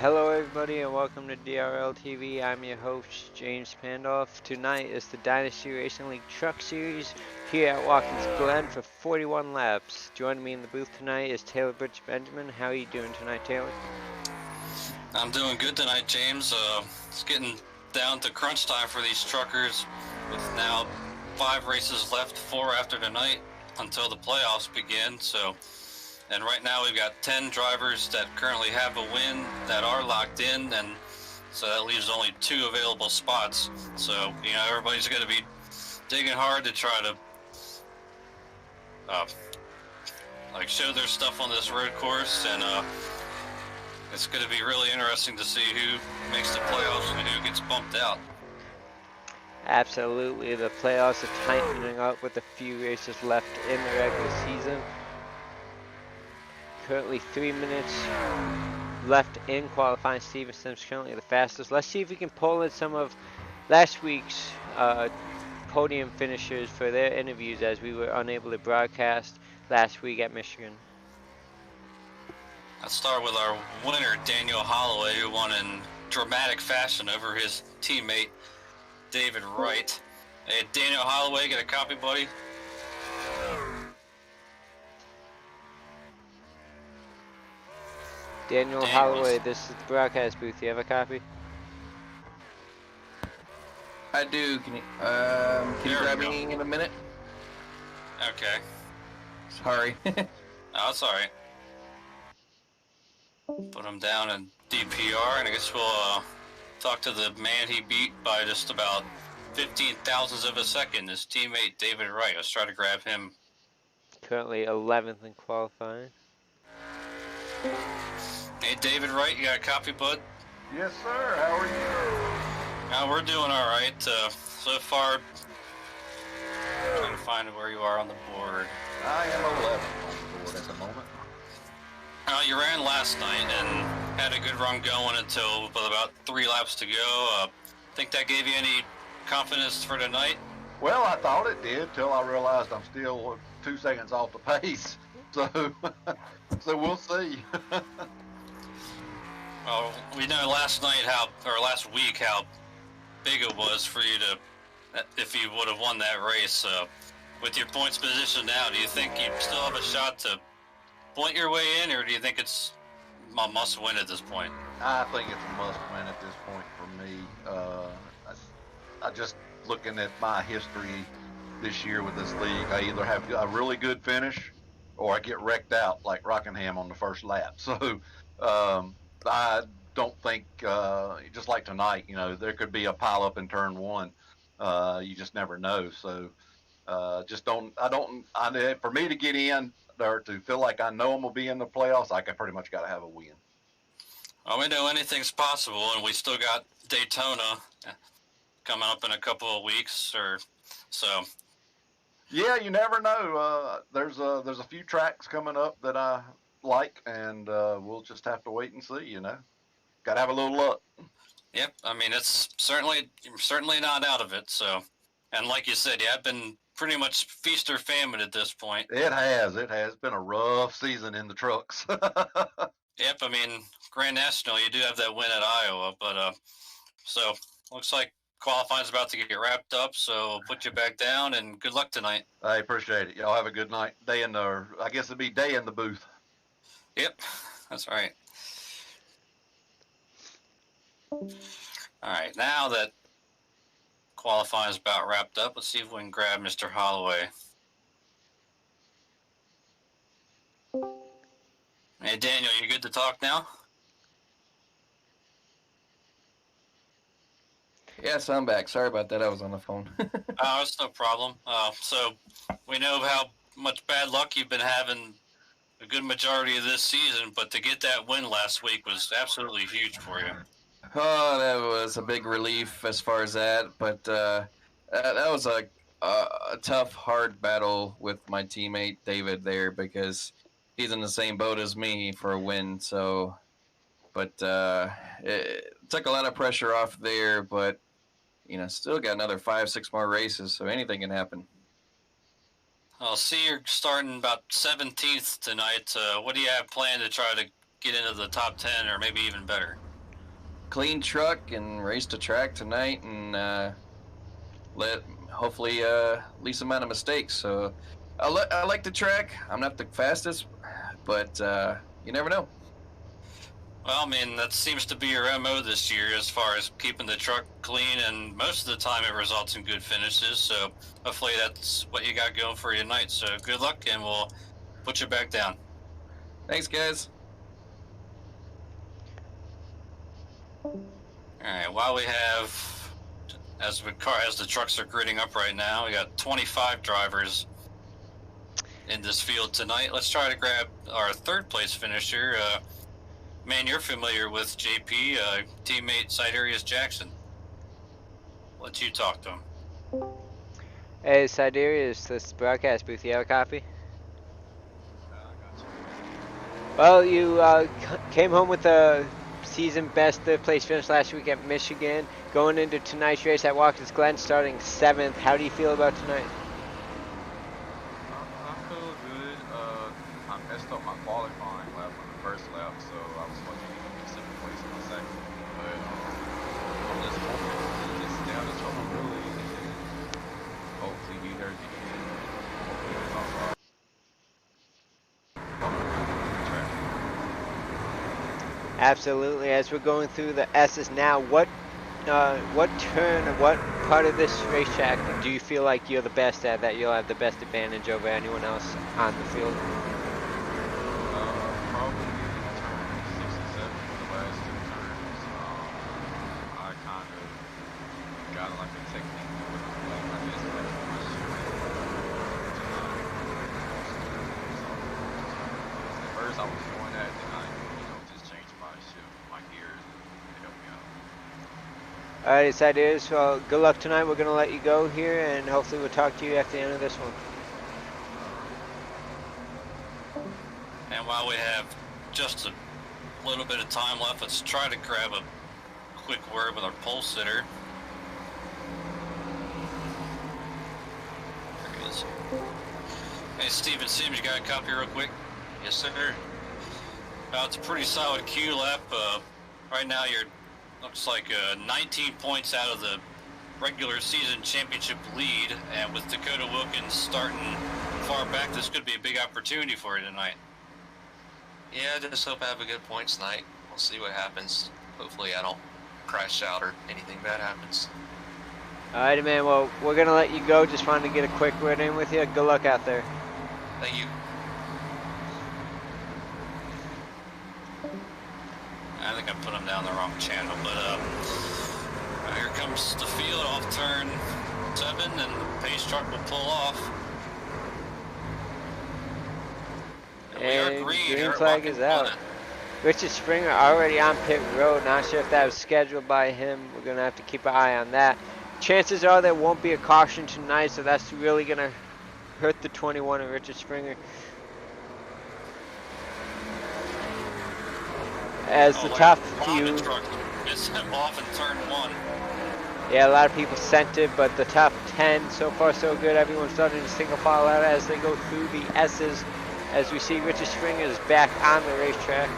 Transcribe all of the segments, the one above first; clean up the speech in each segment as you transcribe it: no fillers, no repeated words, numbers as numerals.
Hello everybody and welcome to DRL TV. I'm your host James Pandolf. Tonight is the Dynasty Racing League Truck Series here at Watkins Glen for 41 laps. Joining me in the booth tonight is Taylor Butch Benjamin. How are you doing tonight, Taylor? I'm doing good tonight, James. It's getting down to crunch time for these truckers with now 5 races left, 4 after tonight until the playoffs begin. And right now we've got 10 drivers that currently have a win that are locked in, and so that leaves only 2 available spots. So, everybody's going to be digging hard to try to show their stuff on this road course, and it's going to be really interesting to see who makes the playoffs and who gets bumped out. Absolutely. The playoffs are tightening up with a few races left in the regular season. Currently 3 minutes left in qualifying. Stevenson's currently the fastest. Let's see if we can pull in some of last week's podium finishers for their interviews, as we were unable to broadcast last week at Michigan. Let's start with our winner, Daniel Holloway, who won in dramatic fashion over his teammate, David Wright. Hey, Daniel Holloway, get a copy, buddy? Daniel Holloway, this is the broadcast booth. Do you have a copy? I do. Can you grab me in a minute? Okay. Sorry. No, that's all right. Put him down in DPR, and I guess we'll talk to the man he beat by just about 15 thousandths of a second, his teammate David Wright. Let's try to grab him. Currently 11th in qualifying. Hey, David Wright, you got a copy, bud? Yes, sir. How are you? We're doing all right. So far, trying to find where you are on the board. I am 11th on the board at the moment. You ran last night and had a good run going until with about 3 laps to go. Think that gave you any confidence for tonight? Well, I thought it did till I realized I'm still 2 seconds off the pace. So, we'll see. Well, we know last week how big it was for you if you would have won that race. With your points position now, do you think you still have a shot to point your way in, or do you think it's a must-win at this point? I think it's a must-win at this point for me. I just looking at my history this year with this league, I either have a really good finish or I get wrecked out like Rockingham on the first lap. So I don't think, just like tonight, there could be a pile up in turn 1. You just never know. So for me to get in or to feel like I know I'm going to be in the playoffs, I pretty much got to have a win. Well, we know anything's possible, and we still got Daytona coming up in a couple of weeks or so. Yeah, you never know. There's a few tracks coming up that I like, and we'll just have to wait and see. Got to have a little luck. Yep, I mean it's certainly not out of it. So, and like you said, I've been pretty much feast or famine at this point. It has been a rough season in the trucks. Yep, I mean Grand National, you do have that win at Iowa, but so looks like qualifying's about to get wrapped up, so put you back down, and good luck tonight. I appreciate it. Y'all have a good night. I guess it'd be day in the booth. Yep, that's right. All right, now that qualifying is about wrapped up, let's see if we can grab Mr. Holloway. Hey, Daniel, you good to talk now? Yes, I'm back. Sorry about that. I was on the phone. It's no problem. So we know how much bad luck you've been having a good majority of this season, but to get that win last week was absolutely huge for you. Oh, that was a big relief as far as that, but that was a tough, hard battle with my teammate David there because he's in the same boat as me for a win. So, but it took a lot of pressure off there, but still got another 5-6 more races, so anything can happen. I'll see you're starting about 17th tonight. What do you have planned to try to get into the top 10 or maybe even better? clean truck and race the track tonight, and let hopefully least amount of mistakes. So I like the track. I'm not the fastest, but you never know. Well, I mean, that seems to be your MO this year as far as keeping the truck clean, and most of the time it results in good finishes. So hopefully that's what you got going for you tonight. So good luck, and we'll put you back down. Thanks, guys. All right. While we have, as the trucks are gridding up right now, we got 25 drivers in this field tonight. Let's try to grab our third place finisher. Man, you're familiar with JP, teammate Siderius Jackson. Let you talk to him. Hey, Siderius, this is the broadcast booth. You have a copy? Well, you came home with a season best third place finish last week at Michigan. Going into tonight's race at Watkins Glen, starting 7th. How do you feel about tonight? I feel good. I messed up my qualifying lap on the first lap, so I was supposed to be second place on the second. But I'm just hoping to just stay out of trouble really, and then hopefully be there at the end. Hopefully it's all right. Absolutely. As we're going through the S's now, what turn or what part of this racetrack do you feel like you're the best at, that you'll have the best advantage over anyone else on the field? Probably turn 6 and 7 for the last 2 turns. I kind of got like a technique with like my best like my shift. At first I was doing that, then I just changed my shift, my gears, and it helped me out. Alright, Siderius, well, good luck tonight. We're going to let you go here, and hopefully we'll talk to you after the end of this one. And while we have just a little bit of time left, let's try to grab a quick word with our pole sitter. There he is. Hey, Steven Sims, you got a copy real quick? Yes, sir. It's a pretty solid Q lap. Right now you're looks like 19 points out of the regular season championship lead, and with Dakota Wilkins starting far back, this could be a big opportunity for you tonight. Yeah, I just hope I have a good points night. We'll see what happens. Hopefully I don't crash out or anything bad happens. Alright, man, well, we're going to let you go. Just wanted to get a quick word in with you. Good luck out there. Thank you. I think I put him down the wrong channel, but here comes the field off turn 7, and the pace truck will pull off. And we are green flag is out. Richard Springer already on pit road. Not sure if that was scheduled by him. We're going to have to keep an eye on that. Chances are there won't be a caution tonight, so that's really going to hurt the 21 of Richard Springer. As the top few, is off in turn 1. Yeah, a lot of people sent it, but the top 10 so far so good. Everyone's starting to single file out as they go through the S's. As we see Richard Springer is back on the racetrack,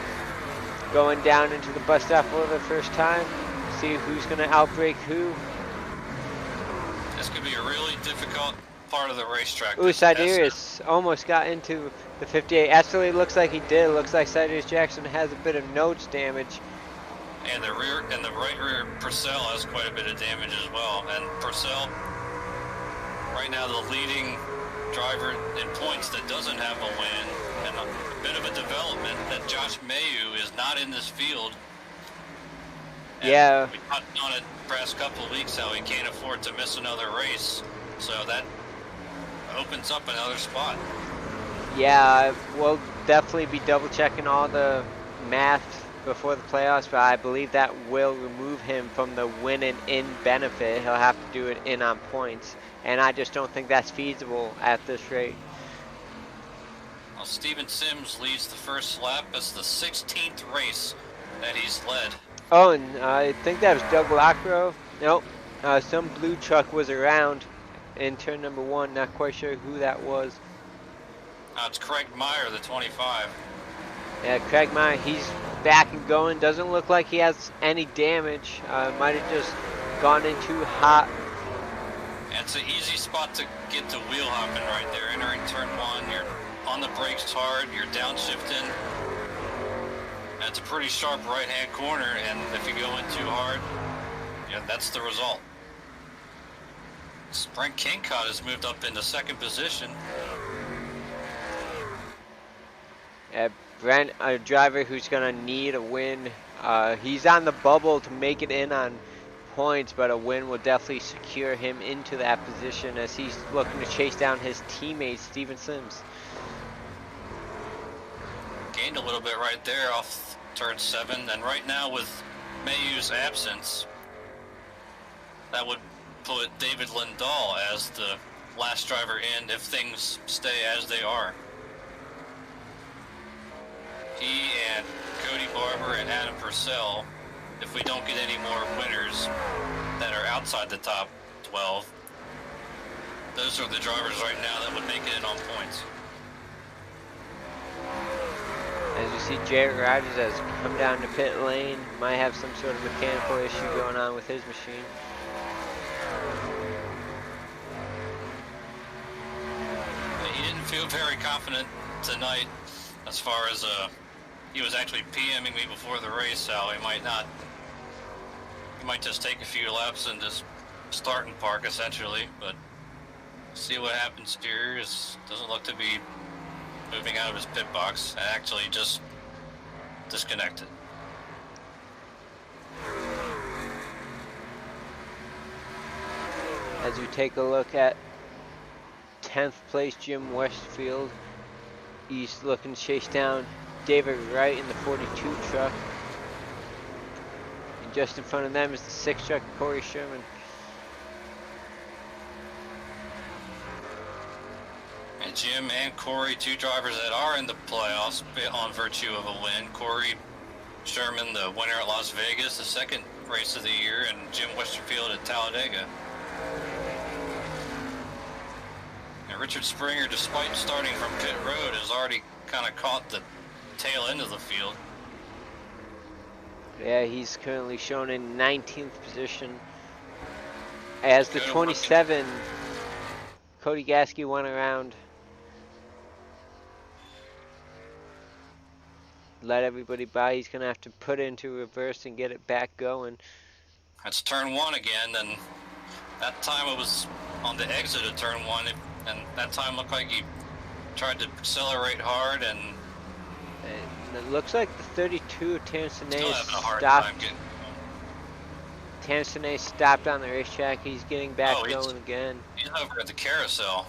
going down into the bus stop for the first time. See who's going to outbreak who. This could be a really difficult part of the racetrack. Ooh, Siderius almost got into the 58. Actually, looks like he did. Looks like Siderius Jackson has a bit of nose damage. And the right rear Purcell has quite a bit of damage as well. And Purcell, right now the leading driver in points that doesn't have a win, and a bit of a development that Josh Mayu is not in this field. And yeah. We talked on it the past couple of weeks how he can't afford to miss another race. So that opens up another spot. Yeah, we'll definitely be double checking all the math before the playoffs, but I believe that will remove him from the win and in benefit. He'll have to do it in on points, and I just don't think that's feasible at this rate. Well, Steven Sims leads the first lap. It's the 16th race that he's led. Oh, and I think that was Doug Lockrow. Nope, some blue truck was around in turn number 1. Not quite sure who that was. It's Craig Meyer, the 25. Yeah, Craig Meyer, he's back and going. Doesn't look like he has any damage. Might have just gone in too hot. It's an easy spot to get to wheel hopping right there. Entering turn 1, you're on the brakes hard, you're downshifting. That's a pretty sharp right-hand corner, and if you go in too hard, yeah, that's the result. Brent Kincott has moved up into 2nd position. Brent, a driver who's going to need a win. He's on the bubble to make it in on points, but a win will definitely secure him into that position as he's looking to chase down his teammate, Steven Sims. Gained a little bit right there off turn 7, and right now with Mayhew's absence, that would put David Lindahl as the last driver in if things stay as they are. He and Cody Barber and Adam Purcell, if we don't get any more winners that are outside the top 12, those are the drivers right now that would make it in on points. As you see, Jarrett Rogers has come down to pit lane. Might have some sort of mechanical issue going on with his machine. He didn't feel very confident tonight as far as he was actually PMing me before the race how he might not. He might just take a few laps and just start and park essentially, but see what happens here. Doesn't look to be moving out of his pit box and actually just disconnected. As you take a look at 10th place Jim Westfield, he's looking to chase down David Wright in the 42 truck. And just in front of them is the 6 truck, Corey Sherman. And Jim and Corey, 2 drivers that are in the playoffs on virtue of a win. Corey Sherman, the winner at Las Vegas, the 2nd race of the year, and Jim Westerfield at Talladega. And Richard Springer, despite starting from pit road, has already kind of caught the tail end of the field. Yeah, he's currently shown in 19th position. As the 27, Cody Gasky went around. Let everybody by. He's going to have to put it into reverse and get it back going. That's turn 1 again, and that time it was on the exit of turn 1, and that time looked like he tried to accelerate hard, and it looks like the 32 Terrence still having a hard stopped. time getting. Terrence stopped on the racetrack. He's getting back going again. He's over at the carousel.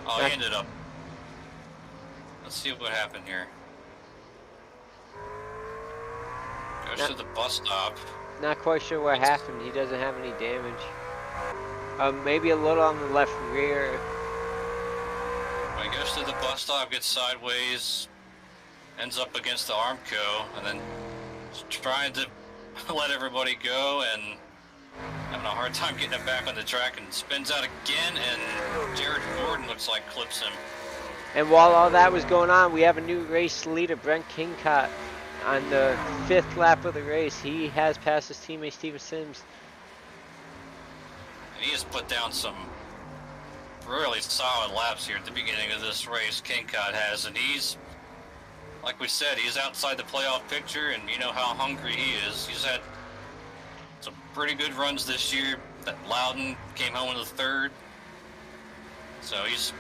Oh, he ended up. Let's see what happened here. Goes to the bus stop. Not quite sure what happened. He doesn't have any damage. Maybe a little on the left rear. When he goes to the bus stop, gets sideways, ends up against the Armco, and then trying to let everybody go and having a hard time getting it back on the track, and spins out again, and Jared Gordon looks like clips him. And while all that was going on, we have a new race leader, Brent Kincott, on the 5th lap of the race. He has passed his teammate Steven Sims. And he has put down some really solid laps here at the beginning of this race, Kincott has, and he's, like we said, he's outside the playoff picture, and you know how hungry he is. He's had some pretty good runs this year. That Loudon came home in the 3rd. So he's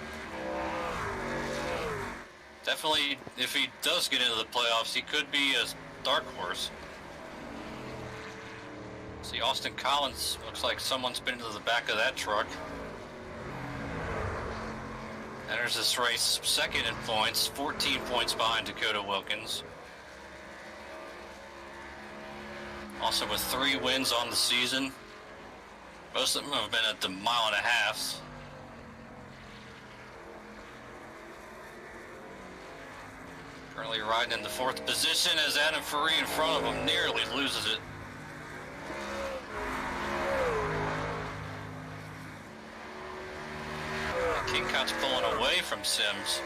definitely, if he does get into the playoffs, he could be a dark horse. See, Austin Collins, looks like someone's been into the back of that truck. Enters this race 2nd in points, 14 points behind Dakota Wilkins. Also with 3 wins on the season. Most of them have been at the 1.5 miles. Currently riding in the 4th position as Adam Faree in front of him nearly loses it. Kincott's pulling away from Sims.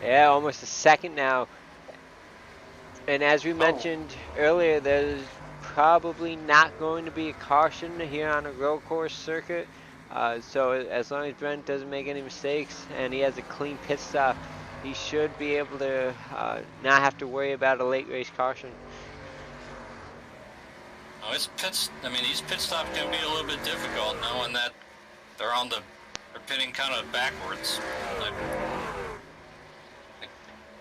Yeah, almost a second now. And as we Oh. mentioned earlier, there's probably not going to be a caution here on a road course circuit. So as long as Brent doesn't make any mistakes and he has a clean pit stop, he should be able to not have to worry about a late race caution. Oh, these pit stops can be a little bit difficult knowing that they're pitting kind of backwards.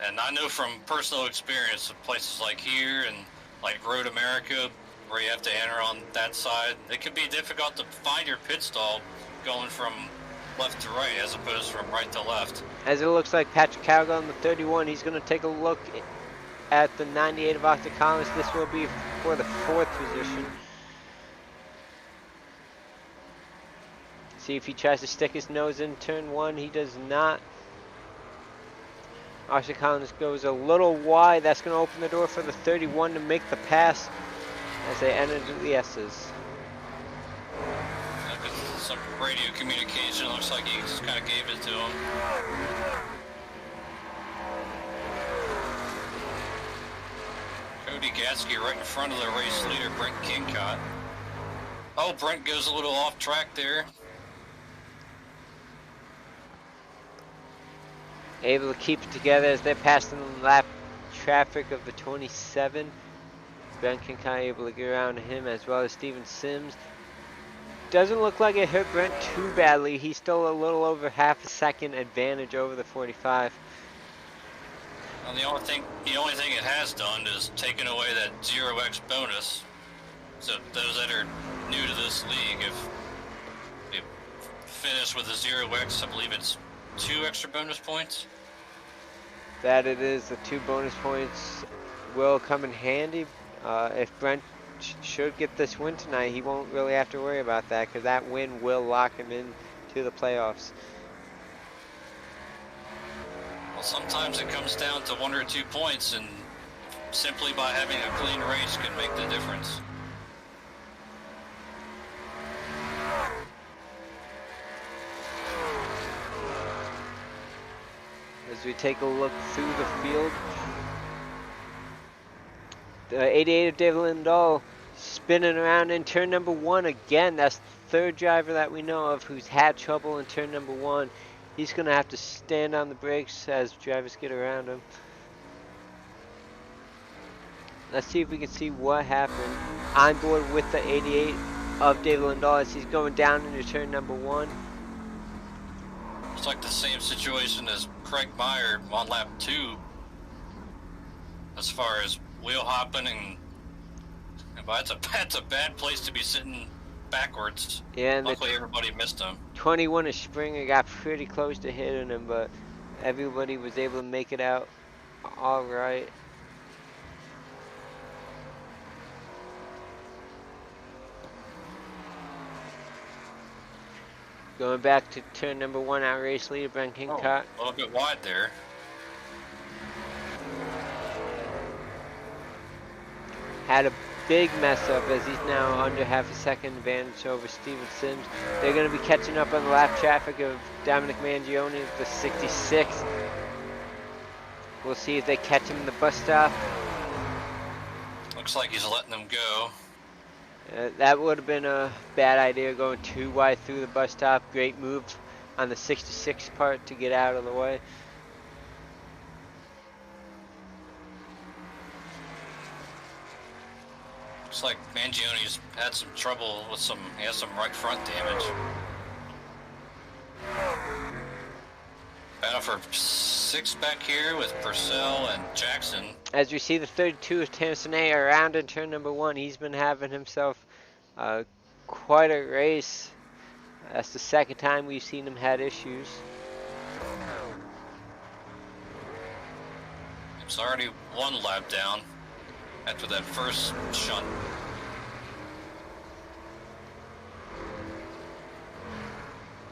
And I know from personal experience of places like here and like Road America, where you have to enter on that side, it can be difficult to find your pit stall going from left to right as opposed from right to left. As it looks like Patrick Cowgill on the 31, he's going to take a look at the 98 of Arthur Collins. This will be for the 4th position. See if he tries to stick his nose in turn 1. He does not. Arthur Collins goes a little wide. That's going to open the door for the 31 to make the pass as they enter the S's. Some radio communication, looks like he just kind of gave it to him. Cody Gatsky right in front of the race leader, Brent Kincott. Oh, Brent goes a little off track there. Able to keep it together as they're passing the lap traffic of the 27. Brent Kincott able to get around him as well as Steven Sims. Doesn't look like it hurt Brent too badly. He's still a little over half a second advantage over the 45. Well, the only thing it has done is taken away that 0x bonus. So those that are new to this league, if you finish with a 0x, I believe it's 2 extra bonus points. That it is. The 2 bonus points will come in handy. If Brent should get this win tonight, he won't really have to worry about that because that win will lock him in to the playoffs. Well, sometimes it comes down to 1 or 2 points, and simply by having a clean race can make the difference. As we take a look through the field, the 88 of David Lindahl spinning around in turn number 1 again. That's the 3rd driver that we know of who's had trouble in turn number 1. He's going to have to stand on the brakes as drivers get around him. Let's see if we can see what happened. On board with the 88 of David Lindahl as he's going down into turn number 1. It's like the same situation as Craig Meyer on lap 2 as far as wheel hopping but that's a bad place to be sitting backwards. Yeah, and luckily everybody missed him. 21 of Springer got pretty close to hitting him, but everybody was able to make it out all right. Going back to turn number 1, our race leader, Brent Kincott. A little bit wide there. Had a big mess up as he's now under half a second advantage over Steven Sims. They're going to be catching up on the lap traffic of Dominic Mangione at the 66. We'll see if they catch him in the bus stop. Looks like he's letting them go. That would have been a bad idea, going too wide through the bus stop. Great move on the 66 part to get out of the way. Looks like Mangione's had some trouble with he has some right front damage. Battle for 6 back here with Purcell and Jackson. As we see the 32 of Tennessee around in turn number 1, he's been having himself quite a race. That's the 2nd time we've seen him had issues. It's already 1 lap down after that first shunt.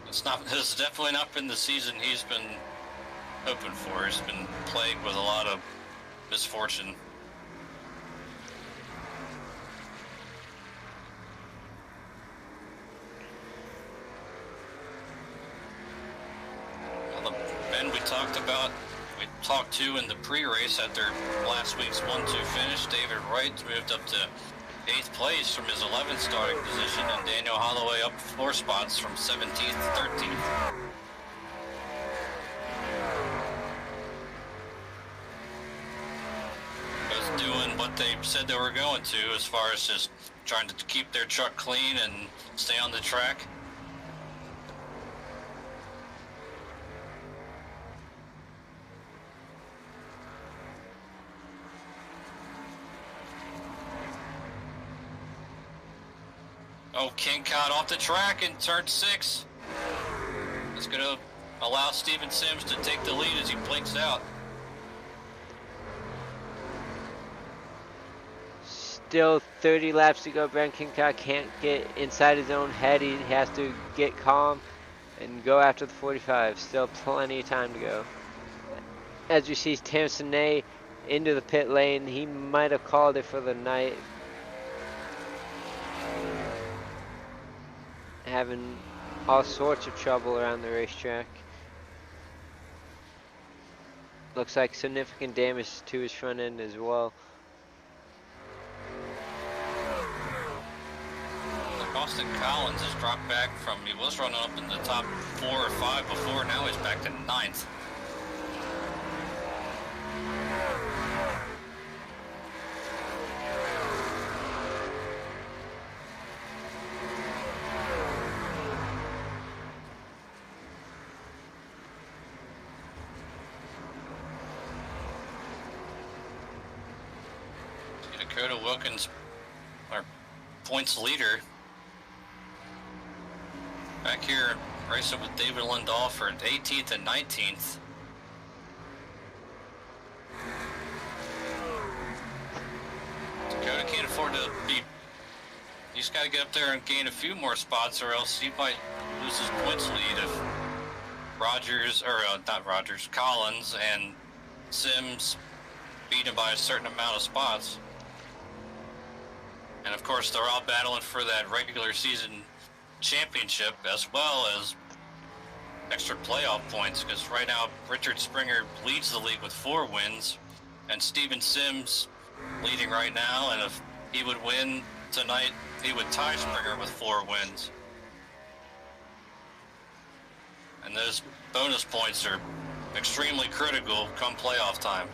It's definitely not been the season he's been hoping for. He's been plagued with a lot of misfortune. Well, the bend we talked about We talked to in the pre-race after last week's 1-2 finish. David Wright moved up to 8th place from his 11th starting position, and Daniel Holloway up 4 spots from 17th to 13th. Both doing what they said they were going to as far as just trying to keep their truck clean and stay on the track. Oh, King caught off the track in turn 6. It's going to allow Steven Sims to take the lead as he blinks out. Still 30 laps to go. Brent Kincott can't get inside his own head. He has to get calm and go after the 45. Still plenty of time to go. As you see, Tamsonnet into the pit lane. He might have called it for the night. Having all sorts of trouble around the racetrack. Looks like significant damage to his front end as well. Austin Collins has dropped back from, he was running up in the top 4 or 5 before, now he's back to 9th. Dakota Wilkins, our points leader, back here racing with David Lindahl for 18th and 19th. Dakota can't afford to be, he's got to get up there and gain a few more spots, or else he might lose his points lead if Rogers, or not Rogers, Collins and Sims beat him by a certain amount of spots. And of course, they're all battling for that regular season championship as well as extra playoff points, because right now Richard Springer leads the league with 4 wins, and Steven Sims leading right now, and if he would win tonight, he would tie Springer with 4 wins. And those bonus points are extremely critical come playoff time.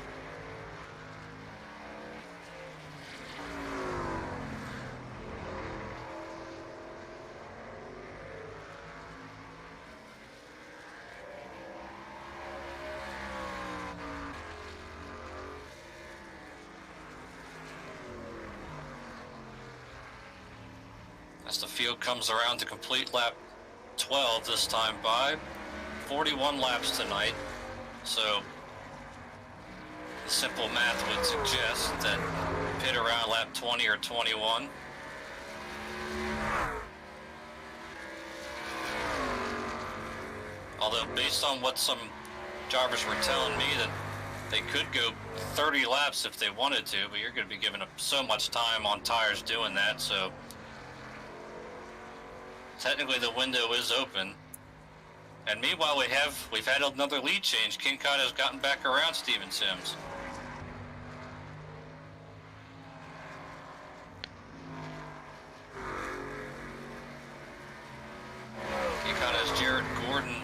As the field comes around to complete lap 12 this time by, 41 laps tonight, so the simple math would suggest that pit around lap 20 or 21. Although based on what some drivers were telling me, that they could go 30 laps if they wanted to, but you're going to be giving up so much time on tires doing that, so technically the window is open. And meanwhile we've had another lead change. Kincott has gotten back around Steven Sims. Kincott has Jared Gordon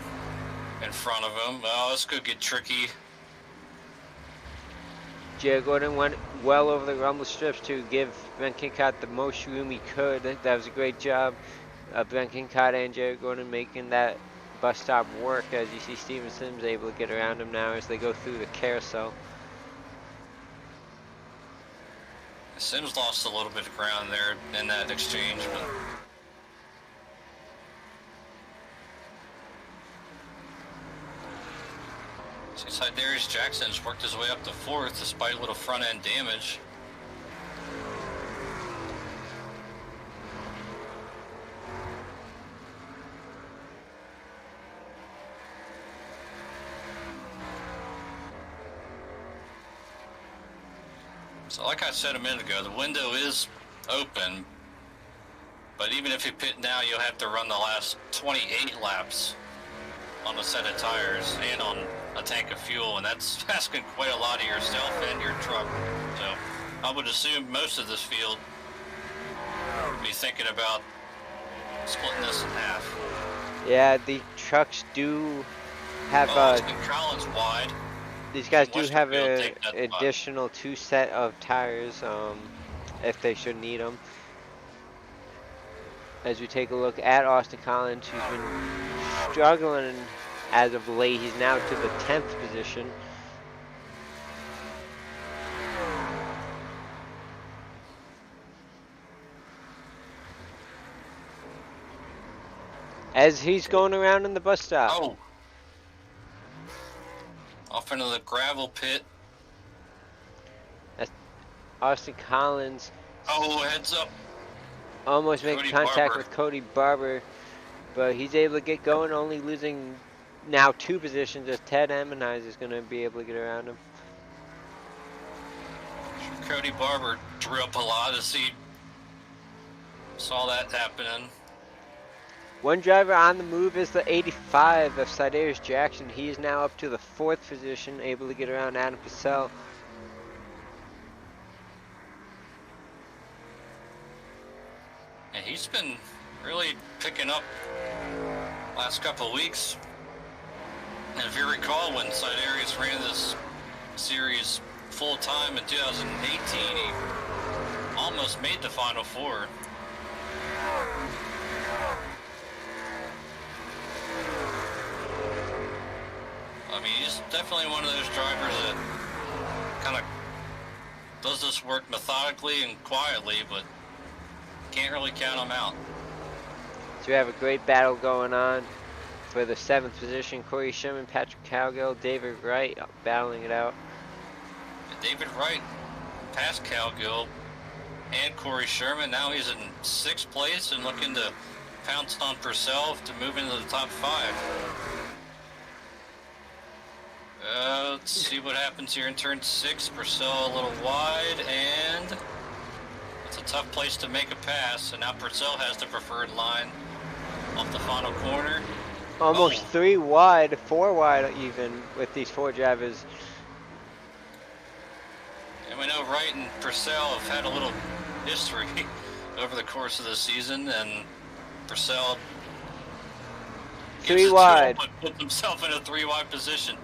in front of him. Oh, this could get tricky. Jared Gordon went well over the rumble strips to give Ben Kincott the most room he could. That was a great job. Ben Kincott and Jared Gordon making that bus stop work, as you see Steven Sims able to get around him now as they go through the carousel. Sims lost a little bit of ground there in that exchange, but seems like Darius Jackson's worked his way up to 4th despite a little front end damage. So like I said a minute ago, the window is open, but even if you pit now, you'll have to run the last 28 laps on a set of tires and on a tank of fuel, and that's asking quite a lot of yourself and your truck. So I would assume most of this field would be thinking about splitting this in half. Yeah, the trucks do have Austin Collins wide. these guys do have Westerfield an take that spot. additional 2 set of tires if they should need them. As we take a look at Austin Collins, who's been struggling as of late. He's now to the 10th position. As he's going around in the bus stop. Oh! Off into the gravel pit. Austin Collins Oh, heads up. almost making Cody contact Barber. with Cody Barber, but he's able to get going, only losing now 2 positions as Ted Emmenize is going to be able to get around him. Cody Barber drew up a lot as he saw that happening. One driver on the move is the 85 of Sidarius Jackson. He is now up to the 4th position, able to get around Adam Cassell. And he's been really picking up last couple of weeks. And if you recall, when Sidarius ran this series full time in 2018, he almost made the Final Four. I mean, he's definitely one of those drivers that kind of does this work methodically and quietly, but can't really count him out. So we have a great battle going on for the 7th position. Corey Sherman, Patrick Cowgill, David Wright battling it out. David Wright passed Cowgill and Corey Sherman. Now he's in 6th place and looking to pounce on Purcell to move into the top 5. Let's see what happens here in turn 6. Purcell a little wide, and it's a tough place to make a pass. And now Purcell has the preferred line off the final corner. Almost 3 wide, 4 wide even with these 4 drivers. And we know Wright and Purcell have had a little history over the course of the season, and Purcell 3 wide. But puts himself in a 3 wide position.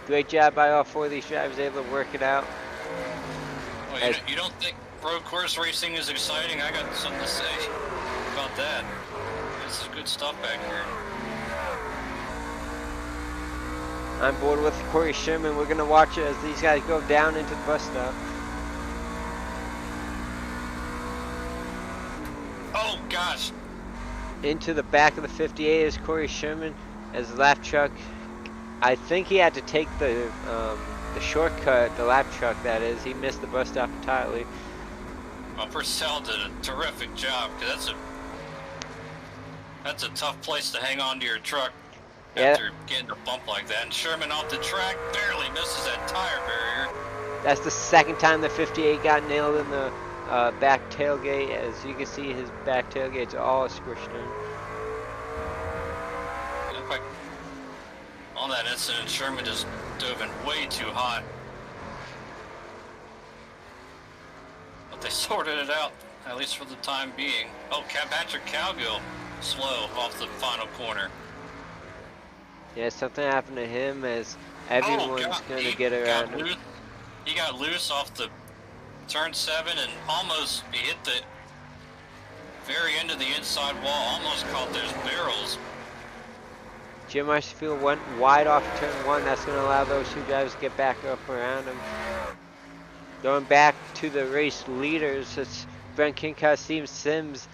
Great job by all 4 of these drivers, able to work it out. Well, you don't think road course racing is exciting? I got something to say about that. This is good stuff back here. On board with Corey Sherman, we're going to watch it as these guys go down into the bus stop. Oh gosh! Into the back of the 58 is Corey Sherman as the lap truck. I think he had to take the shortcut, the lap truck that is. He missed the bus stop entirely. Well, Purcell did a terrific job, because that's a tough place to hang on to your truck after getting a bump like that. And Sherman off the track barely misses that tire barrier. That's the 2nd time the 58 got nailed in the back tailgate. As you can see, his back tailgate's all squished in. It looked like on that incident, Sherman just dove in way too hot. But they sorted it out, at least for the time being. Oh, Patrick Cowgill slow off the final corner. Yeah, something happened to him as everyone's going to get around him. He got loose off the turn 7 and almost he hit the very end of the inside wall, almost caught those barrels. Jim Marshfield went wide off turn 1. That's going to allow those 2 drivers to get back up around him. Going back to the race leaders, it's Brent Kincaid, Steve Sims,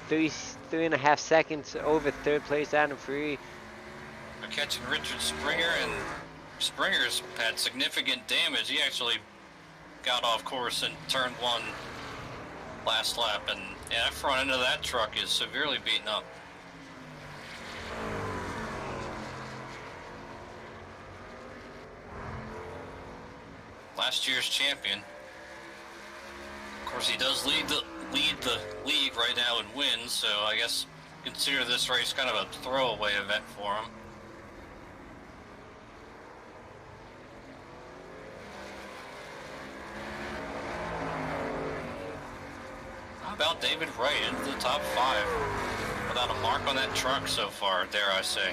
3.5 seconds over 3rd place, Adam Free. They're catching Richard Springer, and Springer's had significant damage. He actually got off course in turn 1 last lap, and yeah, that front end of that truck is severely beaten up. Last year's champion. Of course, he does lead the league right now in wins, so I guess consider this race kind of a throwaway event for him. How about David Wright into the top 5 without a mark on that truck so far, dare I say.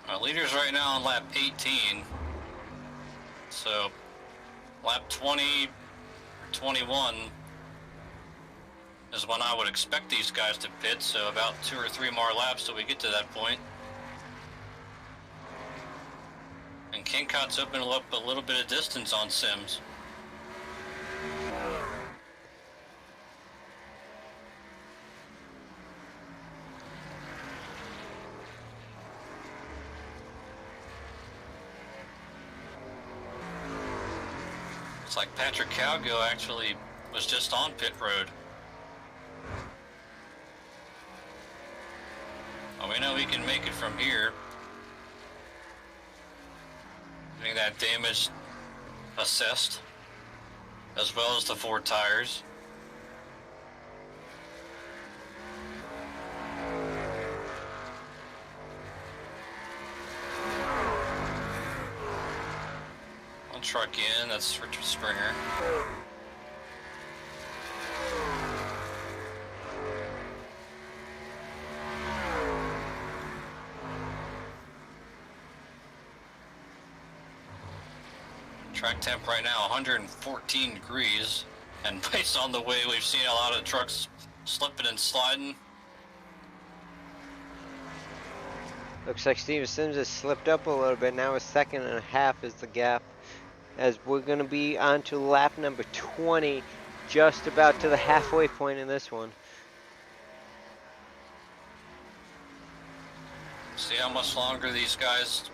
Our leader's right now on lap 18, so lap 20 or 21 is when I would expect these guys to pit, so about 2 or 3 more laps till we get to that point. And King Cot's opened up a little bit of distance on Sims. Looks like Patrick Cowgill actually was just on pit road. Well, we know he can make it from here. Getting that damage assessed, as well as the 4 tires. One truck in, that's Richard Springer. Track temp right now 114 degrees, and based on the way we've seen a lot of trucks slipping and sliding. Looks like Steven Sims has slipped up a little bit. Now a 2.5 is the gap, as we're going to be on to lap number 20, just about to the halfway point in this one. See how much longer these guys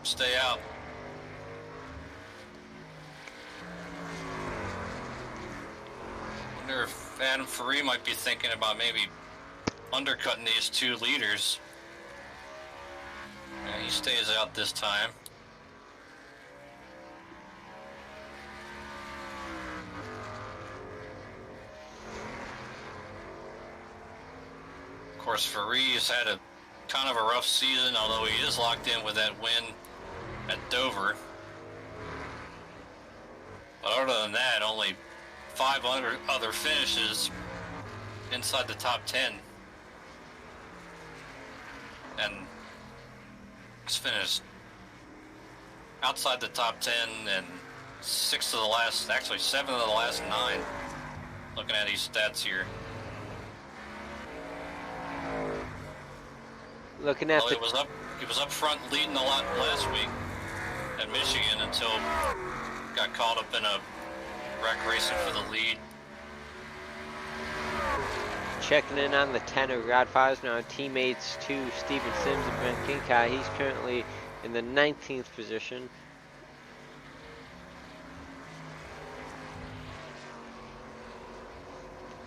stay out. I wonder if Adam Faree might be thinking about maybe undercutting these 2 leaders. Yeah, he stays out this time. Of course, Faree's had a kind of a rough season, although he is locked in with that win at Dover. But other than that, only 5 other finishes inside the top 10. And he's finished outside the top 10 and 6 of the last, actually 7 of the last 9. Looking at these stats here. Looking at Well, he was up front leading a lot last week at Michigan until got caught up in a wreck racing for the lead. Checking in on the 10 of Godfathers now, teammates to Steven Sims and Brent Kinkai. He's currently in the 19th position.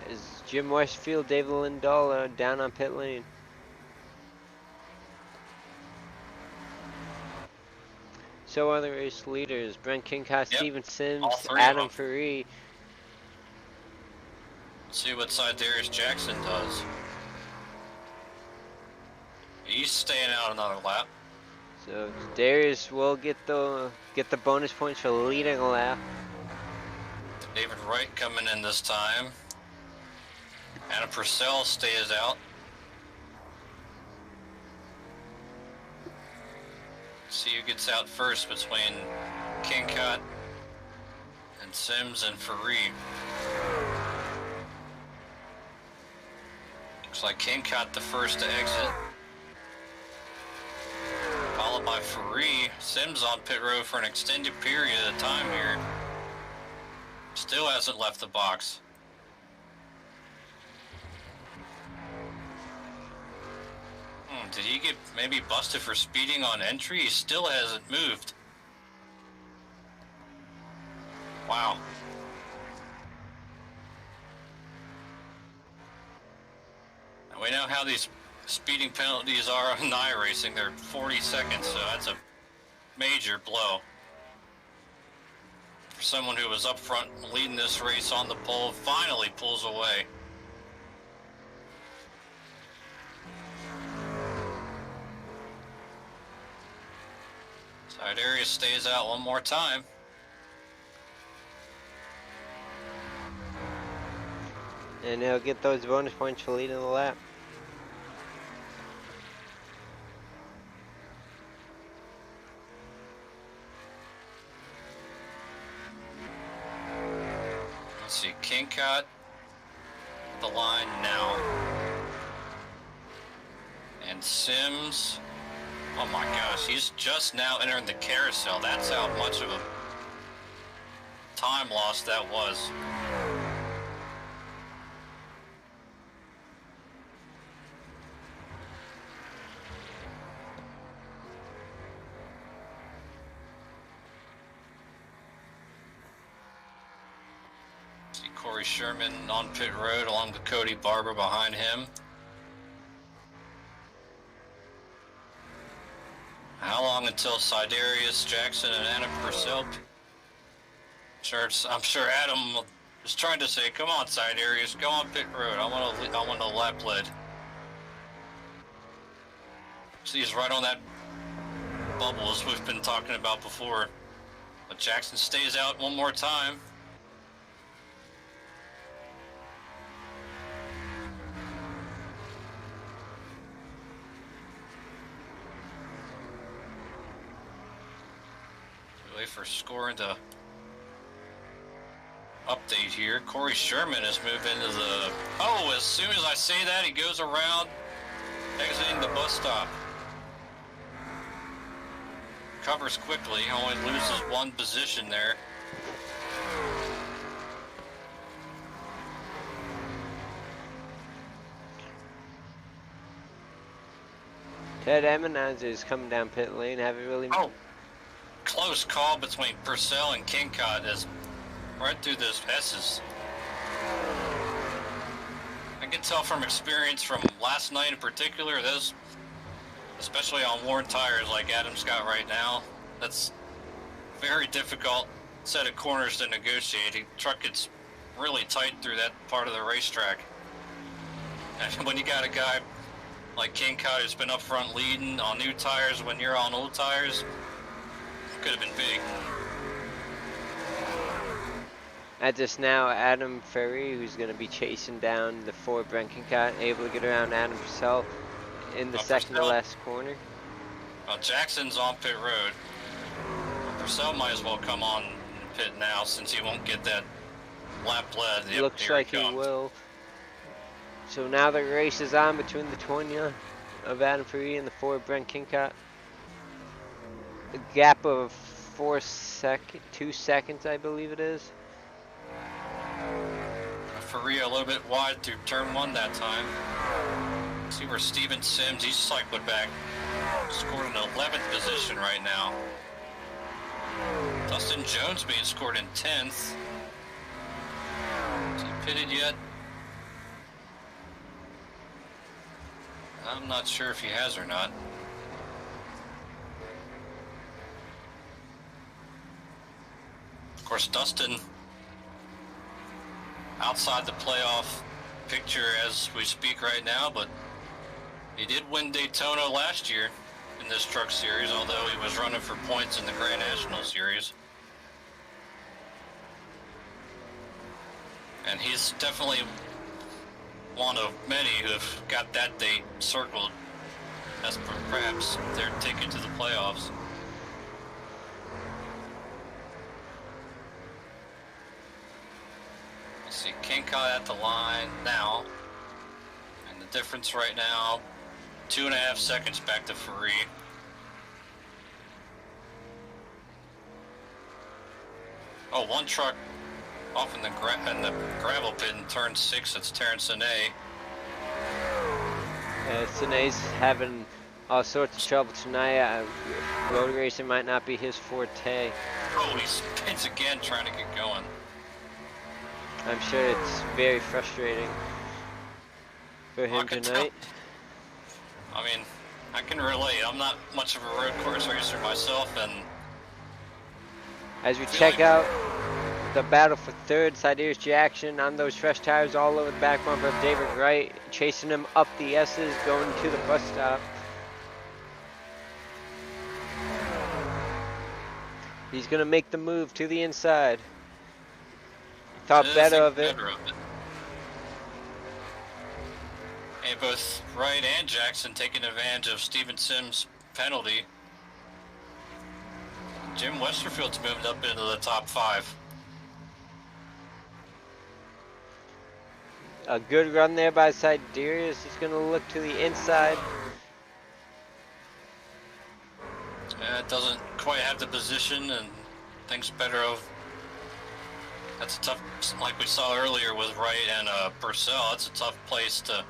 Is Jim Westfield, David Lindahl down on pit lane. So are the race leaders, Brent Kinkai, Yep, Steven Sims, all 3 of Adam them. Faree. See what side Darius Jackson does. He's staying out another lap. So Darius will get the bonus points for leading a lap. David Wright coming in this time. Anna Purcell stays out. See who gets out first between Kincott and Sims and Faree. Looks like Kincott the first to exit. Followed by Faree. Sims on pit road for an extended period of time here. Still hasn't left the box. Did he get maybe busted for speeding on entry? He still hasn't moved. Wow. And we know how these speeding penalties are in iRacing. They're 40 seconds, so that's a major blow. For someone who was up front leading this race on the pole, finally pulls away. Sidarius stays out one more time. And he'll get those bonus points for leading the lap. Let's see, Kincott, the line now. And Sims, oh my gosh, he's just now entering the carousel. That's how much of a time loss that was. See Corey Sherman on pit road along with Cody Barber behind him. How long until Sidarius, Jackson, and Adam Purcell? I'm sure Adam is trying to say, "Come on, Sidarius, go on pit road. I want a lap lead." See, he's right on that bubble as we've been talking about before. But Jackson stays out one more time. Wait for scoring to update here. Corey Sherman has moved into the... Oh, as soon as I say that, he goes around, exiting the bus stop. Covers quickly, only loses one position there. Ted Eminaz is coming down pit lane. Haven't really... Oh, close call between Purcell and Kincott as right through those S's. I can tell from experience from last night in particular, those, especially on worn tires like Adam's got right now, that's very difficult set of corners to negotiate. The truck gets really tight through that part of the racetrack. And when you got a guy like Kincott who's been up front leading on new tires when you're on old tires, could have been big. At this now, Adam Ferry, who's going to be chasing down the Ford Brenkincott, able to get around Adam Purcell in the second to last corner. Well, Jackson's on pit road. Purcell might as well come on pit now since he won't get that lap lead. Yep, looks like he will. So now the race is on between the Tonya of Adam Ferry and the Ford Brenkincott. A gap of 2 seconds, I believe it is. Faria a little bit wide through turn 1 that time. See where Steven Sims, he's cycled back. Scored in 11th position right now. Dustin Jones being scored in 10th. Is he pitted yet? I'm not sure if he has or not. Of course, Dustin outside the playoff picture as we speak right now, but he did win Daytona last year in this truck series, although he was running for points in the Grand National Series. And he's definitely one of many who have got that date circled as perhaps their ticket to the playoffs. See Kincott at the line now, and the difference right now, 2.5 seconds back to Ferrari. Oh, one truck off in the gravel pit in turn 6. That's Terrence Sine. Sine's having all sorts of trouble tonight. Road racing might not be his forte. Oh, he spins again trying to get going. I'm sure it's very frustrating for him tonight. I mean, I can relate. I'm not much of a road course racer myself, and As we check out the battle for third, Sidere's Jackson on those fresh tires all over the back bumper of David Wright, chasing him up the S's, going to the bus stop. He's going to make the move to the inside. Thought better of it. And both Wright and Jackson taking advantage of Steven Sims' penalty. Jim Westerfield's moved up into the top 5. A good run there by Siderius. He's going to look to the inside. It doesn't quite have the position and thinks better of. That's a tough, like we saw earlier with Wright and Purcell, that's a tough place to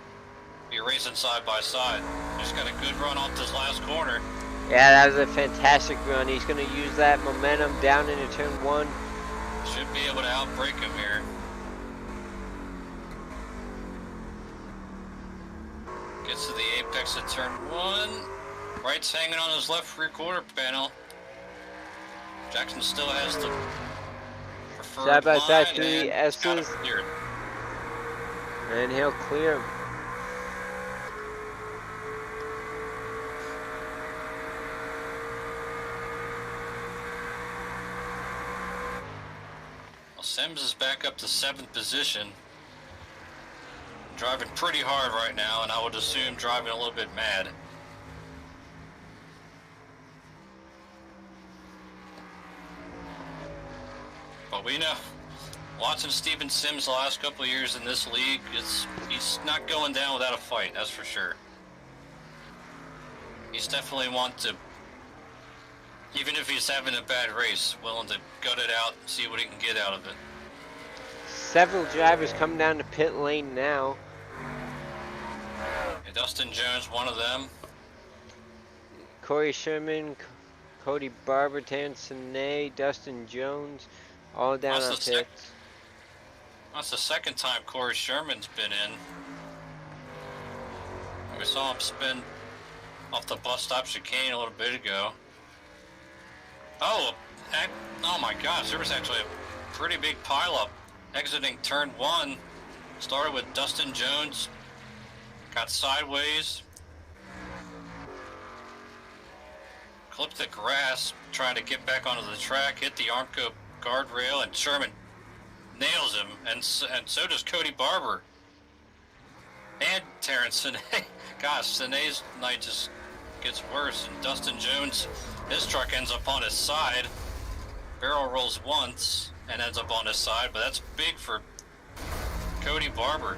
be racing side by side. He's got a good run off this last corner. Yeah, that was a fantastic run. He's going to use that momentum down into turn 1. Should be able to outbrake him here. Gets to the apex of turn 1. Wright's hanging on his left rear quarter panel. Jackson still has the preferred Side by side line, through the and he's got it S's. cleared. And he'll clear him. Well, Sims is back up to 7th position. Driving pretty hard right now, and I would assume driving a little bit mad. But we know, watching Steven Sims the last couple of years in this league, he's not going down without a fight, that's for sure. He's definitely want to, even if he's having a bad race, willing to gut it out and see what he can get out of it. Several drivers come down to pit lane now. And Dustin Jones, one of them. Corey Sherman, Cody Barber, Terrence Sinay, Dustin Jones, all down on pits. That's the second time Corey Sherman's been in. We saw him spin off the bus stop chicane a little bit ago. Oh my gosh, there was actually a pretty big pileup exiting turn 1. Started with Dustin Jones, got sideways, clipped the grass, trying to get back onto the track, hit the Armco guardrail, and Sherman nails him, and so does Cody Barber. And Terrence Sinay. Gosh, Sinay's night just gets worse, and Dustin Jones, his truck ends up on his side. Barrel rolls once and ends up on his side, but that's big for Cody Barber.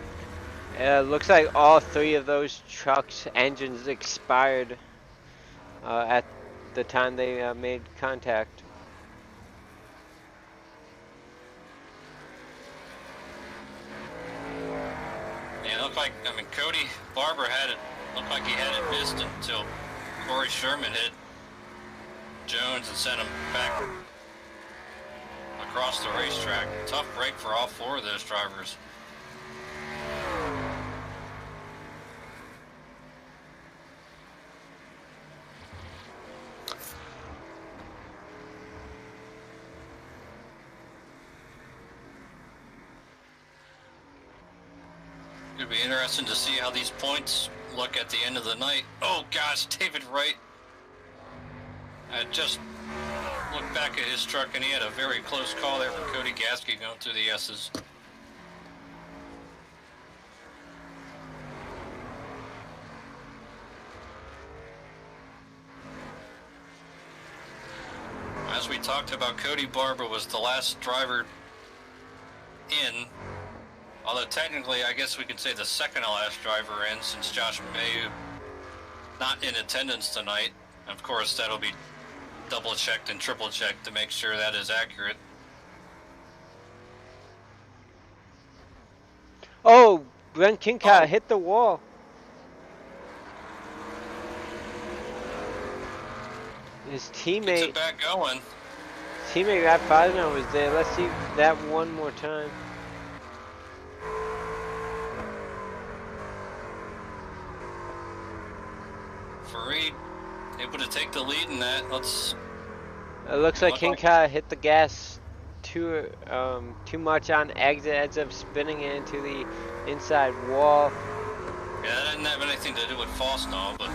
Looks like all 3 of those trucks' engines expired at the time they made contact. Yeah, it looked like, I mean, Cody Barber had it, looked like he had it missed until Corey Sherman hit Jones and sent him back across the racetrack. Tough break for all 4 of those drivers. It'll be interesting to see how these points look at the end of the night. Oh gosh, David Wright. I just looked back at his truck and he had a very close call there from Cody Gasky going through the S's. As we talked about, Cody Barber was the last driver in. Although technically, I guess we could say the second to last driver in, since Josh Mayu not in attendance tonight. Of course, that'll be double checked and triple checked to make sure that is accurate. Oh, Brent Kincott hit the wall. His Gets teammate, it back going. Rap Fosno was there. Let's see that one more time. hoping to take the lead in that. Let's. It looks like Look King like- Kai hit the gas too much on exit, ends up spinning it into the inside wall. Yeah, that didn't have anything to do with false no, but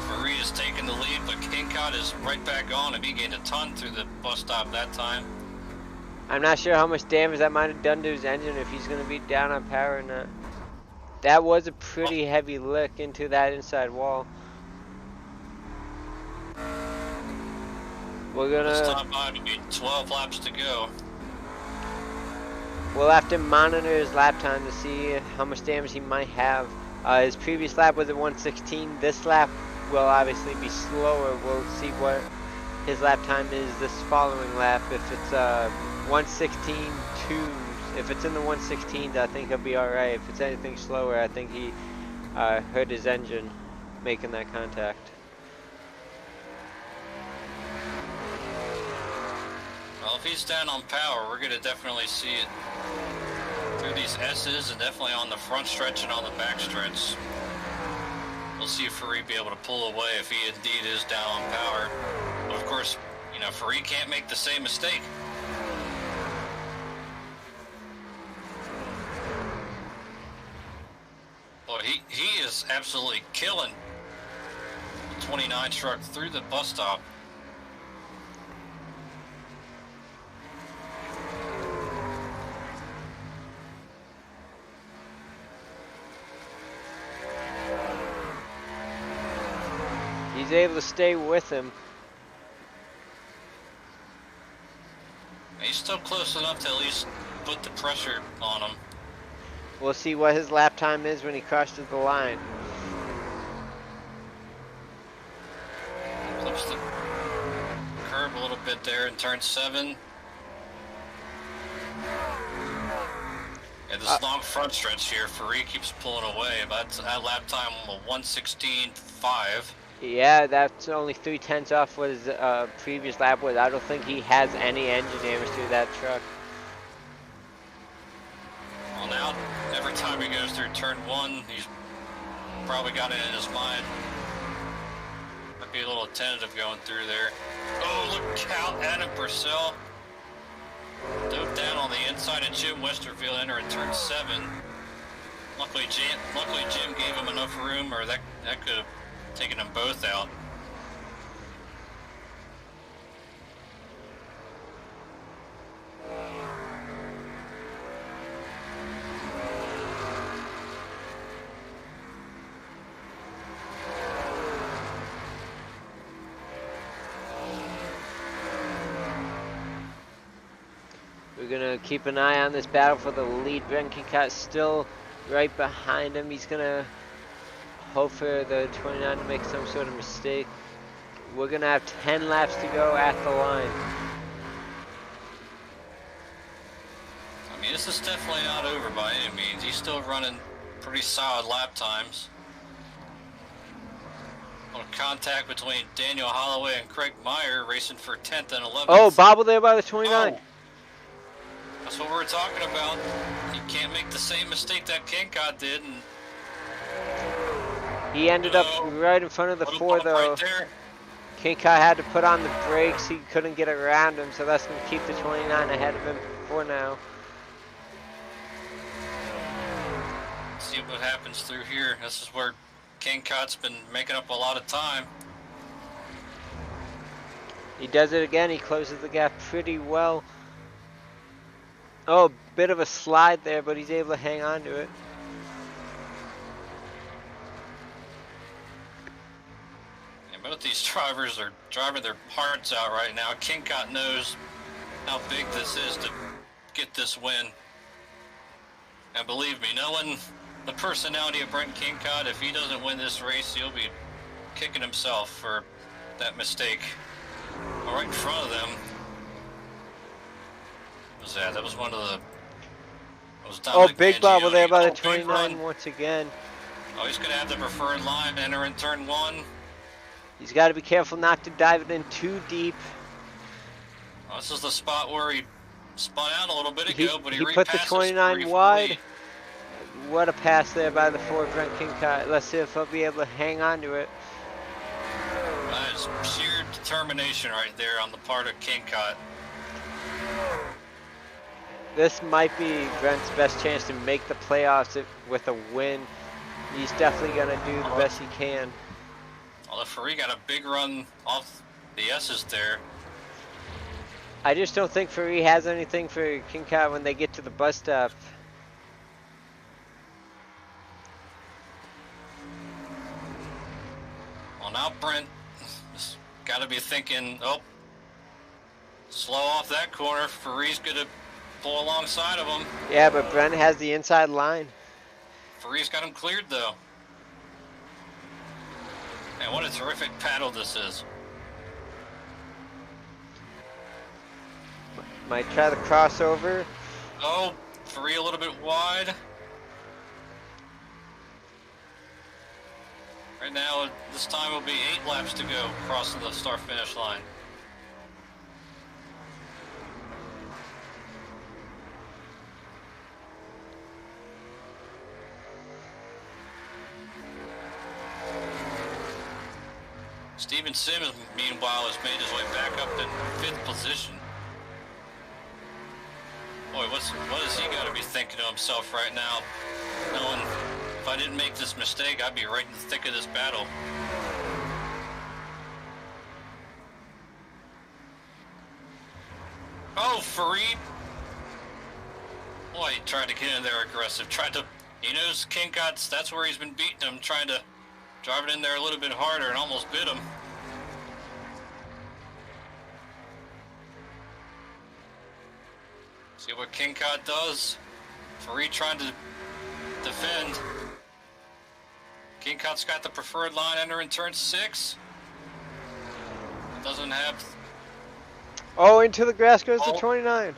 Farid is taking the lead, but King Cod is right back on him. He gained a ton through the bus stop that time. I'm not sure how much damage that might have done to his engine, if he's going to be down on power or not. That was a pretty heavy lick into that inside wall. We're This gonna. time by to be 12 laps to go. We'll have to monitor his lap time to see how much damage he might have. His previous lap was at 1:16. This lap will obviously be slower. We'll see what his lap time is this following lap. If it's 1:16.2, if it's in the 1:16s, I think he'll be alright. If it's anything slower, I think he hurt his engine making that contact. Well, if he's down on power, we're going to definitely see it through these S's and definitely on the front stretch and on the back stretch. We'll see if Farid be able to pull away if he indeed is down on power. But of course, you know, Farid can't make the same mistake. Well, he is absolutely killing the 29 truck through the bus stop. He's able to stay with him. He's still close enough to at least put the pressure on him. We'll see what his lap time is when he crosses the line. Clips the curb a little bit there in turn 7. Yeah, this long front stretch here, Farid keeps pulling away. But that lap time of 1:16.5. Yeah, that's only 3/10 off what his previous lap was. I don't think he has any engine damage to that truck. Well, now every time he goes through turn 1, he's probably got it in his mind. Might be a little tentative going through there. Oh, look out, Adam Purcell. Dove down on the inside of Jim Westerfield, entering turn 7. Luckily Jim gave him enough room, or that could have taken them both out. We're gonna keep an eye on this battle for the lead. Brent Kincaid still right behind him. He's gonna hope for the 29 to make some sort of mistake. We're gonna have 10 laps to go at the line. I mean, this is definitely not over by any means. He's still running pretty solid lap times. A little contact between Daniel Holloway and Craig Meyer racing for 10th and 11th. Oh, bobble there by the 29. Oh. That's what we're talking about. You can't make the same mistake that Kincaid did. And He ended up right in front of the little 4 bump though. right there. Kincaid had to put on the brakes. He couldn't get around him, so that's gonna keep the 29 ahead of him for now. See what happens through here. This is where Kincaid's been making up a lot of time. He does it again. He closes the gap pretty well. Oh, bit of a slide there, but he's able to hang on to it. Yeah, both these drivers are driving their hearts out right now. Kincaid knows how big this is to get this win. And believe me, knowing the personality of Brent Kincaid, if he doesn't win this race, he'll be kicking himself for that mistake. Well, right in front of them. What was that? That was one of the... Oh, big bobble there by the 29 once again. Oh, he's going to have the preferred line, enter in turn 1. He's got to be careful not to dive it in too deep. Well, this is the spot where he spun out a little bit ago, but he put the 29 wide. What a pass there by the 4 Brent Kincaid. Let's see if he'll be able to hang on to it. That Just sheer determination right there on the part of King Cott. This might be Brent's best chance to make the playoffs with a win. He's definitely going to do the best he can. Although Ferrari got a big run off the S's there. I just don't think Ferrari has anything for King Cott when they get to the bus stop. Well, now Brent has got to be thinking, oh, slow off that corner. Ferrari's going to pull alongside of him. Yeah, but Brent has the inside line. Ferrari's got him cleared, though. And what a terrific battle this is. Might try the crossover. Oh, Ferrari a little bit wide. Right now, this time will be 8 laps to go crossing the start-finish line. Steven Sims, meanwhile, has made his way back up to 5th position. Boy, what has he got to be thinking to himself right now, knowing if I didn't make this mistake, I'd be right in the thick of this battle. Oh, Fareed. Boy, he tried to get in there aggressive. He knows King Cott's, that's where he's been beating him, trying to drive it in there a little bit harder and almost bit him. See what King Cott does. Fareed trying to defend. King Cott's got the preferred line entering turn 6. Doesn't have... Oh, into the grass goes the 29.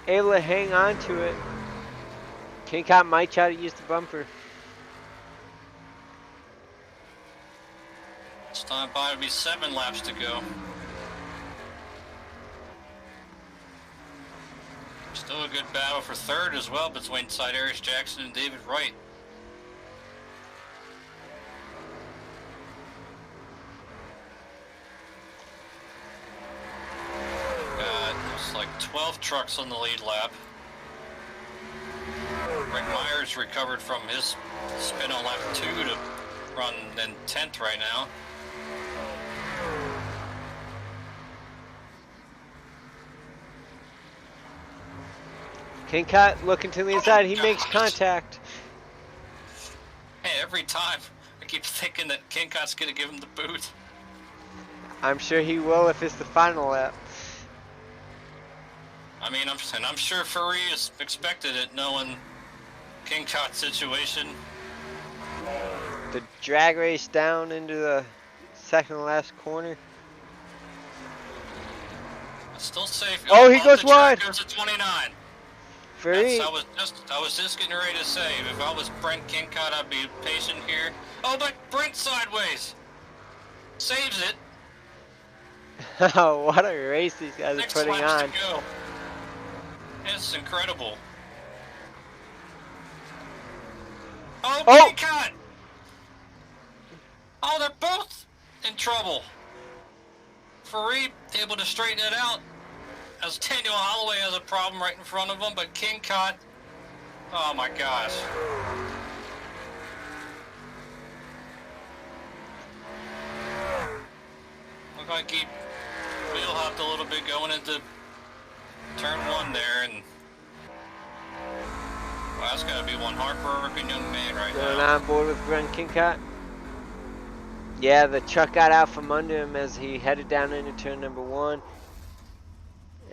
Able to hang on to it. King Cott might try to use the bumper. This time by will be 7 laps to go. Still a good battle for 3rd as well between Cydarius Jackson and David Wright. It's like 12 trucks on the lead lap. Rick Myers recovered from his spin on lap 2 to run in 10th right now. King Cott looking to the inside. He makes contact. Hey, every time I keep thinking that King Cott's gonna give him the boot. I'm sure he will if it's the final lap. I mean, I'm sure Ferrari has expected it, knowing King Cott's situation. The drag race down into the second to last corner. Still safe. Oh, he goes wide. Goes to 29. Ferrari. I was just getting ready to say, if I was Brent King Cott, I'd be patient here. Oh, but Brent sideways saves it. Oh, what a race these guys are putting on. To go. It's incredible. Oh, King Cott! Oh, they're both in trouble. Fareed able to straighten it out, as Daniel Holloway has a problem right in front of him, but King Cott, oh my gosh. Look like he wheel hopped a little bit going into turn 1 there, and well, that's got to be one heartbroken young man right Going now. on board with Brent King Cott. Yeah, the truck got out from under him as he headed down into turn number 1.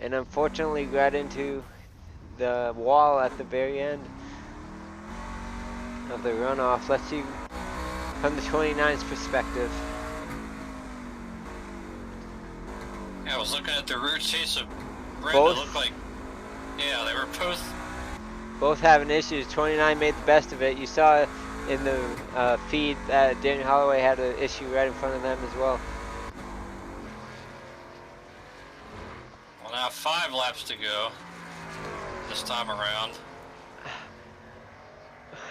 And unfortunately got into the wall at the very end of the runoff. Let's see from the 29's perspective. Yeah, I was looking at the rear chase of Brent. Both? It looked like, yeah, they were both having issues. 29 made the best of it. You saw in the feed that Daniel Holloway had an issue right in front of them as well. Well, now 5 laps to go this time around.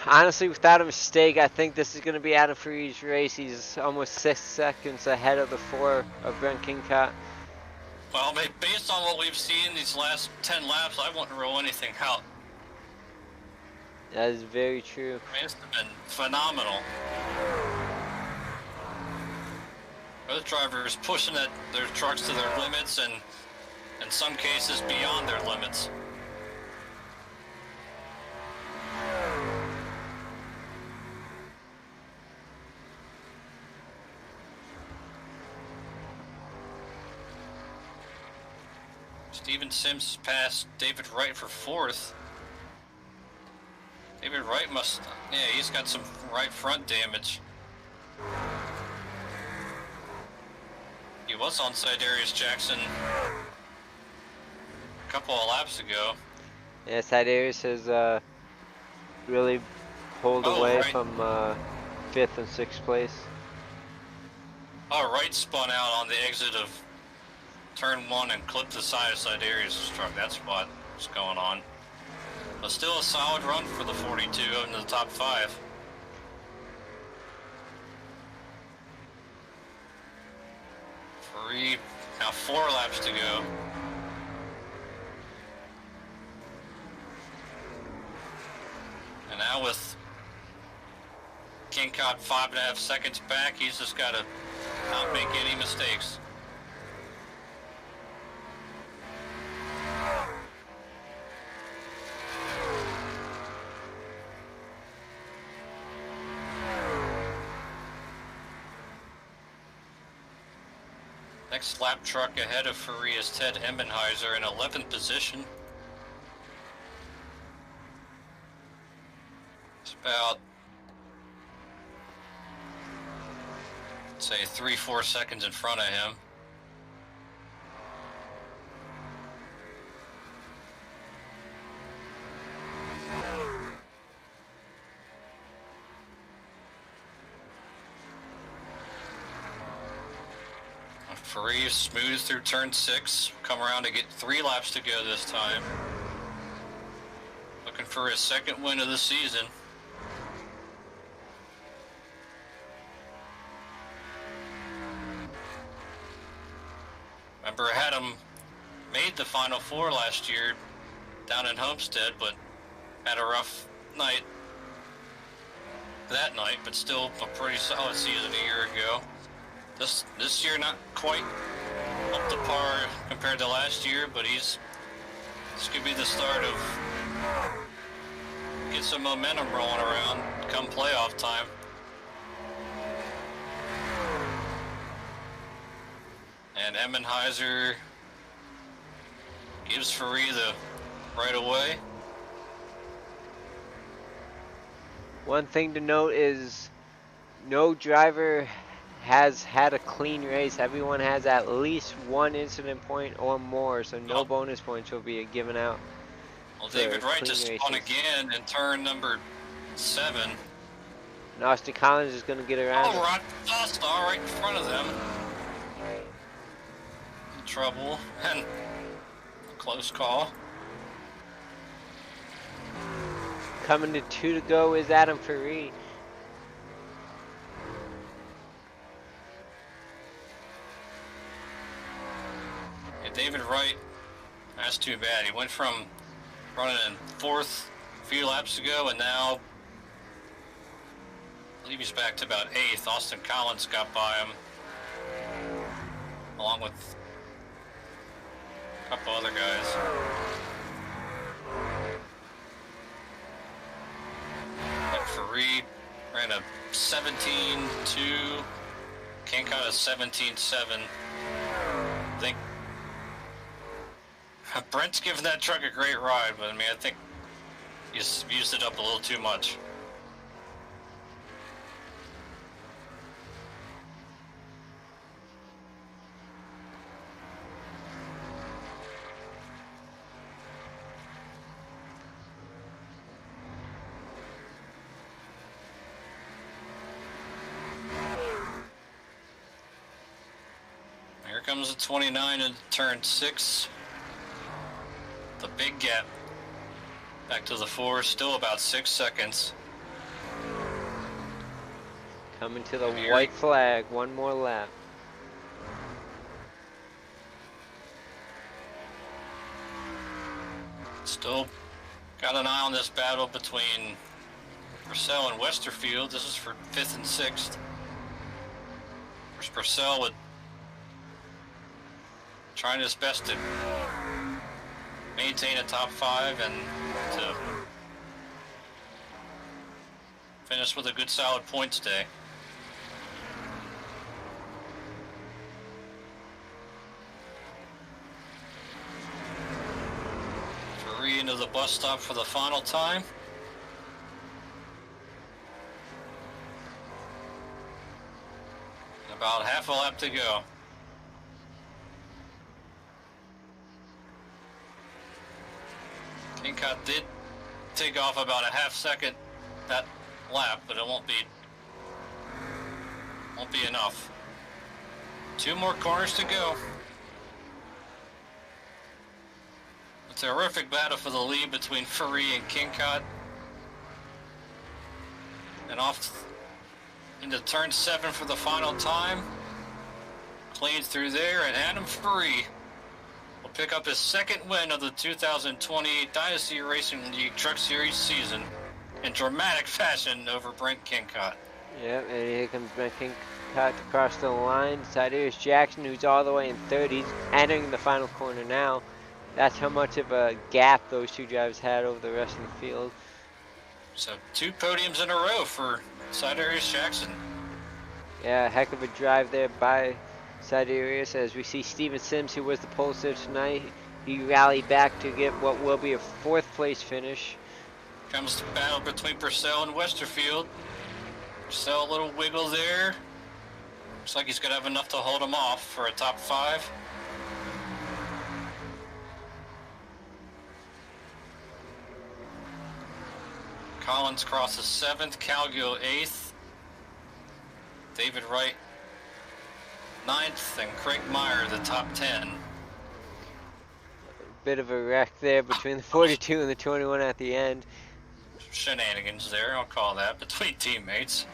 honestly, without a mistake, I think this is going to be Adam Free's race. He's almost 6 seconds ahead of the 4 of Brent Kincott. Well, based on what we've seen these last 10 laps, I wouldn't rule anything out. That is very true. I mean, it's been phenomenal. Both drivers pushing their trucks to their limits, and in some cases beyond their limits. Steven Sims passed David Wright for 4th. David Wright yeah, he's got some right front damage. He was on Sidarius Jackson a couple of laps ago. Yeah, Sidarius has really pulled away from 5th and 6th place. Oh, Wright spun out on the exit of turn 1 and clipped the side of Sidarius' truck. That's what's going on. But still a solid run for the 42 into the top 5. Now 4 laps to go. And now with Kincott 5.5 seconds back, he's just got to not make any mistakes. Next lap truck ahead of Ferrari is Ted Emmenheiser in 11th position. It's about, say, 3-4 seconds in front of him. Ferrari smooths through turn 6, come around to get 3 laps to go this time. Looking for his 2nd win of the season. Remember, I had him made the Final 4 last year down in Homestead, but had a rough night that night, but still a pretty solid season a year ago. This year not quite up to par compared to last year, but this could be the start of get some momentum rolling around come playoff time. And Emmenheiser gives Ferrari the right away. One thing to note is no driver has had a clean race. Everyone has at least 1 incident point or more, so no bonus points will be given out. Well, David Wright just spun again in turn number 7. And Austin Collins is going to get around. Oh, Rod Dostal right in front of them. In trouble, and a close call. Coming to 2 to go is Adam Ferrari. David Wright, that's too bad. He went from running in 4th a few laps ago, and now I believe he's back to about 8th. Austin Collins got by him, along with a couple other guys. And Ferrari ran a 17.2, Kincott a 17.7. I think Brent's given that truck a great ride, but I mean, I think he's used it up a little too much. Here comes the 29 in turn 6. The big gap back to the 4, still about 6 seconds. Coming to the white flag, one more lap. Still got an eye on this battle between Purcell and Westerfield. This is for 5th and 6th. Purcell would trying his best to maintain a top 5 and to finish with a good solid points day. Free into the bus stop for the final time. About half a lap to go. Kincott did take off about a half second that lap, but it won't be enough. 2 more corners to go. A terrific battle for the lead between Furry and Kincott. And off into turn 7 for the final time. Clean through there, and Adam Furry will pick up his 2nd win of the 2020 Dynasty Racing League Truck Series season in dramatic fashion over Brent Kincott. Yep, and here comes Brent Kincott across the line. Siderius Jackson, who's all the way in 3rd. He's entering the final corner now. That's how much of a gap those 2 drivers had over the rest of the field. So 2 podiums in a row for Siderius Jackson. Yeah, heck of a drive there by Siderius. As we see Steven Sims, who was the pole sitter tonight, he rallied back to get what will be a 4th place finish. Comes the battle between Purcell and Westerfield. Purcell, a little wiggle there. Looks like he's going to have enough to hold him off for a top 5. Collins crosses 7th, Calgill 8th, David Wright 9th, and Craig Meyer the top 10. Bit of a wreck there between the 42 and the 21 at the end. Shenanigans there, I'll call that, between teammates.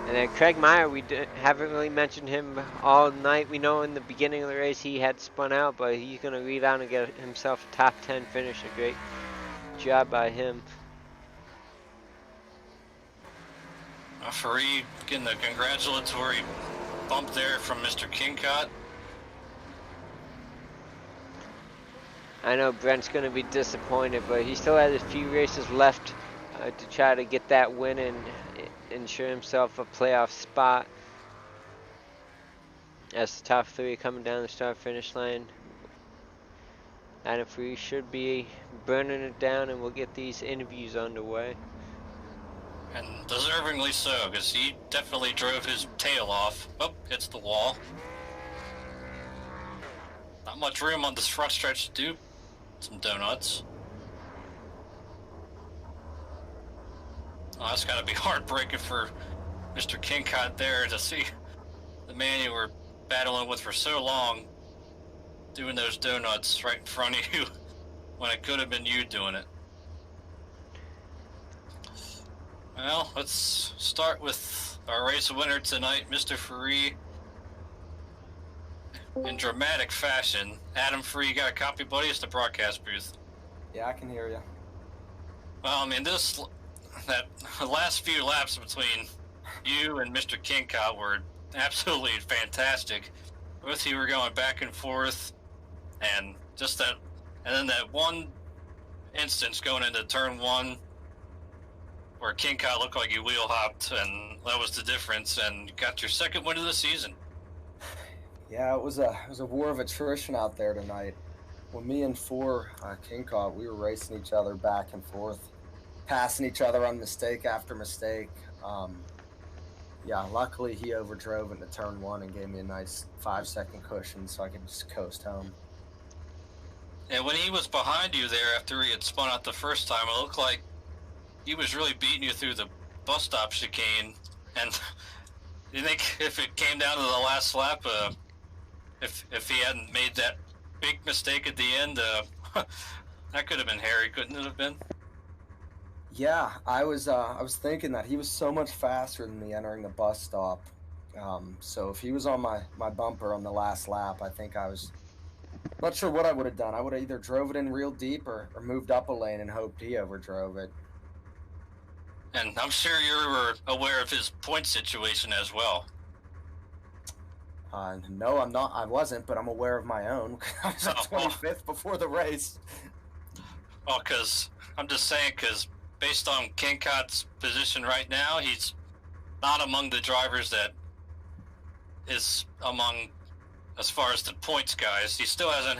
And then Craig Meyer, we haven't really mentioned him all night. We know in the beginning of the race he had spun out, but he's going to rebound and get himself a top 10 finish. A great job by him. Fareed getting a congratulatory bump there from Mr. Kincott. I know Brent's going to be disappointed, but he still has a few races left to try to get that win and ensure himself a playoff spot. As the top 3 coming down the start-finish line. Adam Free should be burning it down, and we'll get these interviews underway. And deservingly so, because he definitely drove his tail off. Oh, hits the wall. Not much room on this front stretch to do some donuts. Oh, that's got to be heartbreaking for Mr. Kincott there to see the man you were battling with for so long doing those donuts right in front of you when it could have been you doing it. Well, let's start with our race winner tonight, Mr. Free. In dramatic fashion, Adam Free, you got a copy, buddy? It's the broadcast booth. Yeah, I can hear you. Well, I mean, that last few laps between you and Mr. Kincott were absolutely fantastic. Both of you were going back and forth, and just that, and then that one instance going into turn 1 where Kincott looked like you wheel hopped, and that was the difference, and you got your 2nd win of the season. Yeah, it was a war of attrition out there tonight. When me and Kincott, we were racing each other back and forth, passing each other on mistake after mistake. Yeah, luckily he overdrove into turn 1 and gave me a nice 5-second cushion so I could just coast home. And when he was behind you there after he had spun out the first time, it looked like he was really beating you through the bus stop chicane. And do you think if it came down to the last lap, if he hadn't made that big mistake at the end, that could have been hairy, couldn't it have been? Yeah, I was thinking that he was so much faster than me entering the bus stop. So if he was on my bumper on the last lap, I think I was not sure what I would have done. I would have either drove it in real deep or moved up a lane and hoped he overdrove it. And I'm sure you were aware of his point situation as well. No, I'm not. I wasn't, but I'm aware of my own. I was at Oh, 25th before the race. Well, because I'm just saying, because based on Kincot's position right now, he's not among the drivers that is among, as far as the points guys. He still hasn't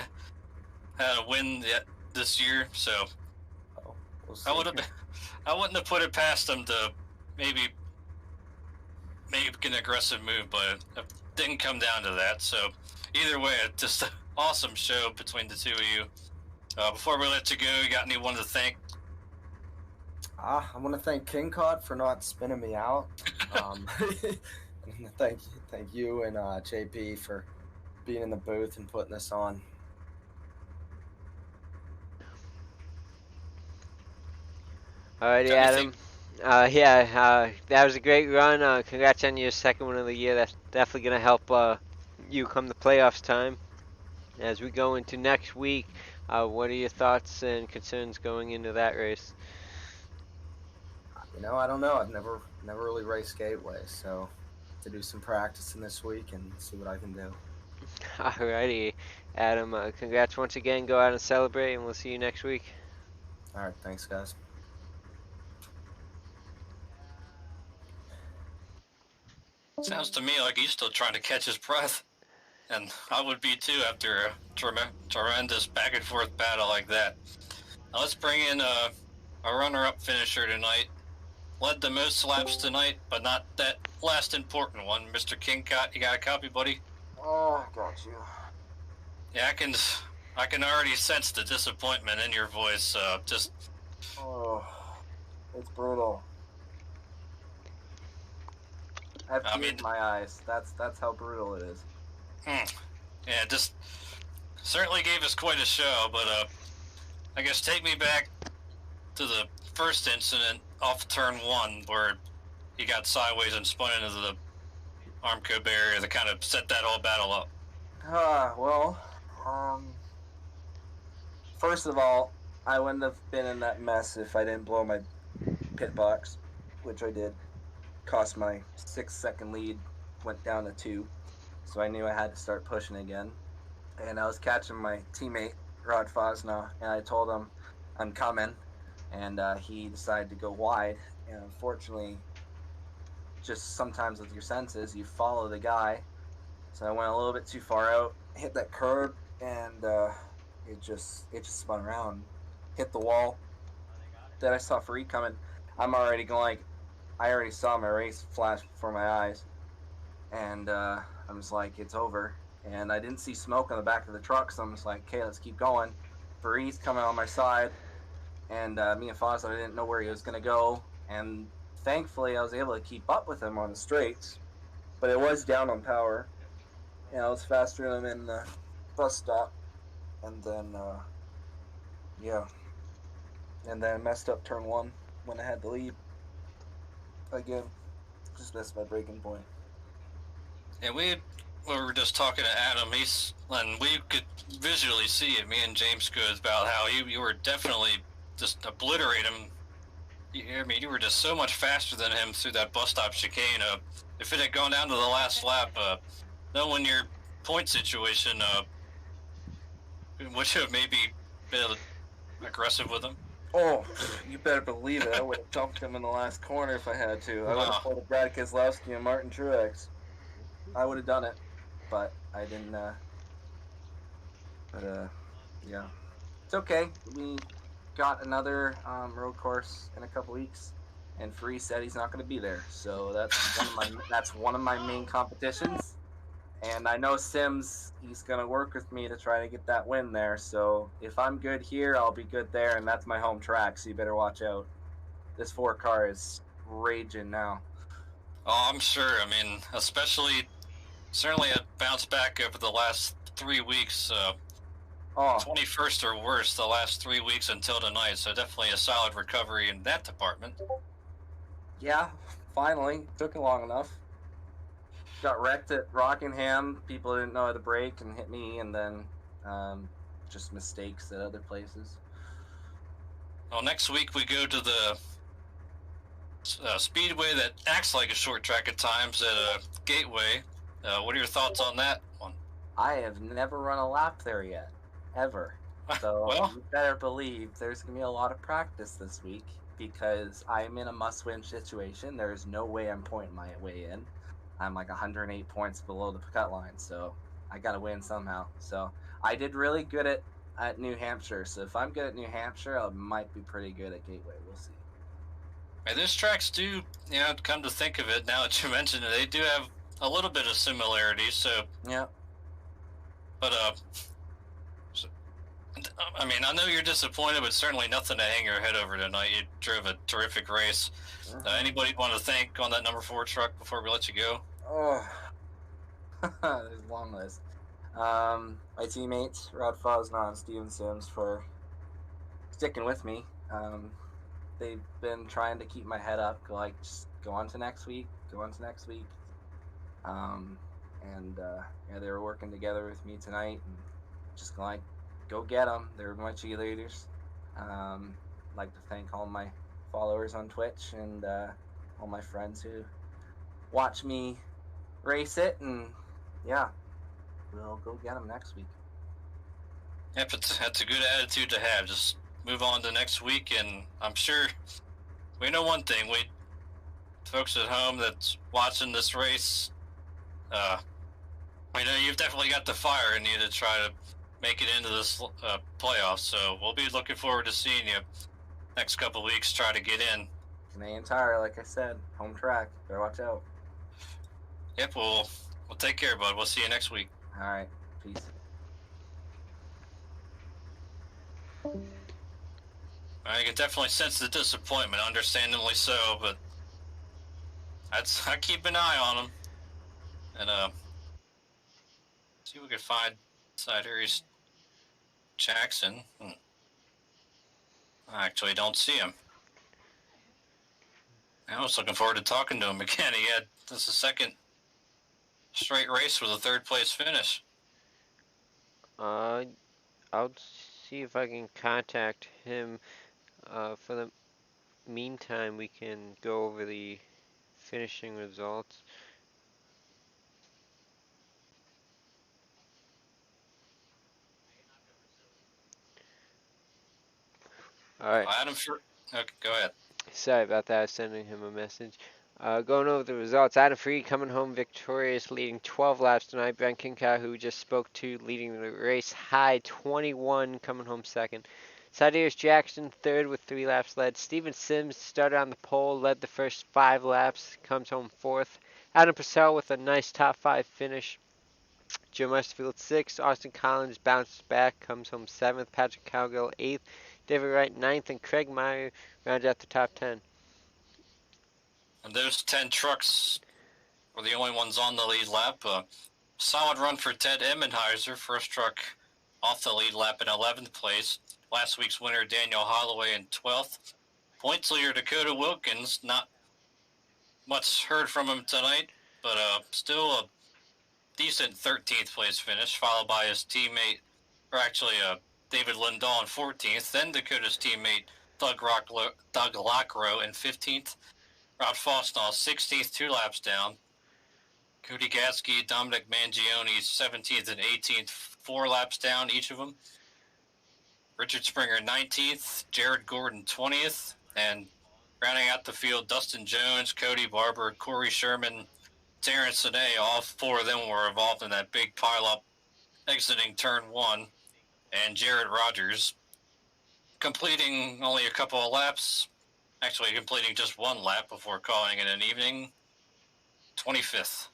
had a win yet this year, so We'll see. I wouldn't have put it past him to maybe make an aggressive move, but it didn't come down to that. So either way, it's just an awesome show between the two of you. Before we let you go, you got anyone to thank? I want to thank King Cod for not spinning me out. Thank you and JP for being in the booth and putting this on. Alrighty, Adam. That was a great run. Congrats on your second one of the year. That's definitely going to help you come the playoffs time. As we go into next week, what are your thoughts and concerns going into that race? I don't know. I've never really raced Gateway, so to do some practicing this week and see what I can do. Alrighty, Adam. Congrats once again. Go out and celebrate, and we'll see you next week. All right, thanks, guys. Sounds to me like he's still trying to catch his breath. And I would be too after a tremendous back and forth battle like that. Now let's bring in a runner-up finisher tonight. Led the most laps tonight, but not that last important one. Mr. Kincott, you got a copy, buddy? Oh, I got you. Yeah, I can already sense the disappointment in your voice. Oh, it's brutal. I have tears in my eyes. That's how brutal it is. Yeah, just certainly gave us quite a show, but I guess take me back to the first incident off turn 1 where he got sideways and spun into the Armco barrier that kind of set that whole battle up. First of all, I wouldn't have been in that mess if I didn't blow my pit box, which I did. Cost my 6-second lead, went down to 2. So I knew I had to start pushing again. And I was catching my teammate, Rod Fosna, and I told him I'm coming. And he decided to go wide. And unfortunately, just sometimes with your senses, you follow the guy. So I went a little bit too far out, hit that curb, and it just spun around, hit the wall. Then I saw Farid coming. I'm already going, I already saw my race flash before my eyes. And I was like, it's over. And I didn't see smoke on the back of the truck, so I'm just like, okay, let's keep going. Farid's coming on my side, and me and Fawcett, I didn't know where he was going to go. And thankfully, I was able to keep up with him on the straights, but it was down on power. And I was faster than him in the bus stop. And then, And then messed up turn 1 when I had the lead. Again, just missed my breaking point. Yeah, we were just talking to Adam. And we could visually see it. Me and James could, about how you were definitely just obliterate him. You were just so much faster than him through that bus stop chicane. If it had gone down to the last lap, knowing your point situation, would you have maybe been aggressive with him? Oh, you better believe it. I would have dumped him in the last corner if I had to. I would have pulled Brad Keselowski and Martin Truex. I would have done it, but I didn't. Yeah. It's okay. We got another road course in a couple weeks, and Free said he's not going to be there. So that's one of my main competitions. And I know Sims, he's going to work with me to try to get that win there. So if I'm good here, I'll be good there, and that's my home track, so you better watch out. This 4 car is raging now. Oh, I'm sure. I mean, certainly a bounce back over the last 3 weeks. Oh, 21st or worse the last 3 weeks until tonight, so definitely a solid recovery in that department. yeah, finally. Took long enough. Got wrecked at Rockingham. People didn't know how to brake and hit me, and then just mistakes at other places. Well, next week we go to the speedway that acts like a short track at times at Gateway. What are your thoughts on that one? I have never run a lap there yet, ever. So Well, you better believe there's going to be a lot of practice this week because I'm in a must-win situation. There's no way I'm pointing my way in. I'm like 108 points below the cut line, so I got to win somehow. So I did really good at New Hampshire. So if I'm good at New Hampshire, I might be pretty good at Gateway. We'll see. and those tracks do, come to think of it, now that you mention it, they do have a little bit of similarities. So, Yeah. but I mean, I know you're disappointed, but certainly nothing to hang your head over tonight. You drove a terrific race. Anybody want to thank on that number 4 truck before we let you go? Oh, there's a long list. My teammates, Rod Fosnon and Steven Sims, for sticking with me. They've been trying to keep my head up, like, just go on to next week, go on to next week. Yeah, they were working together with me tonight, and just like, go get them. They're my cheerleaders. Like to thank all my followers on Twitch and all my friends who watch me race it, and yeah, we'll go get them next week. Yep, that's a good attitude to have. Just move on to next week, and I'm sure we know one thing. We folks at home that's watching this race, we know you've definitely got the fire in you to try to make it into this playoff. So we'll be looking forward to seeing you next couple of weeks. Try to get in. Canadian Tire, like I said, home track. Better watch out. Yep, we'll take care, bud. We'll see you next week. All right, peace. I can definitely sense the disappointment, understandably so, but I keep an eye on him, and see if we can find side Aries Jackson. I actually don't see him. I was looking forward to talking to him again. This is the second straight race with a 3rd place finish. I'll see if I can contact him. For the meantime, we can go over the finishing results. All right. Adam, okay, go ahead. Sorry about that. I was sending him a message. Going over the results. Adam Free coming home victorious, leading 12 laps tonight. Ben Kincaid, who we just spoke to, leading the race high 21, coming home second. Siderius Jackson third with 3 laps led. Steven Sims started on the pole, led the first 5 laps, comes home fourth. Adam Purcell with a nice top 5 finish. Joe Westerfield 6th. Austin Collins bounces back, comes home 7th. Patrick Cowgill 8th. David Wright 9th, and Craig Meyer rounds out the top 10. And those 10 trucks were the only ones on the lead lap. Solid run for Ted Emmenheiser, first truck off the lead lap in 11th place. Last week's winner, Daniel Holloway, in 12th. Points leader, Dakota Wilkins. Not much heard from him tonight, but still a decent 13th place finish, followed by his teammate, or actually David Lindahl in 14th. Then Dakota's teammate, Doug Lockrow in 15th. Rod Fosnall 16th, 2 laps down. Cody Gatsky, Dominic Mangione 17th and 18th, 4 laps down each of them. Richard Springer 19th, Jared Gordon 20th, and rounding out the field, Dustin Jones, Cody Barber, Corey Sherman, Terrence Sine. All 4 of them were involved in that big pileup exiting turn 1. And Jared Rogers completing only a couple of laps, actually completing just 1 lap before calling it an evening, 25th.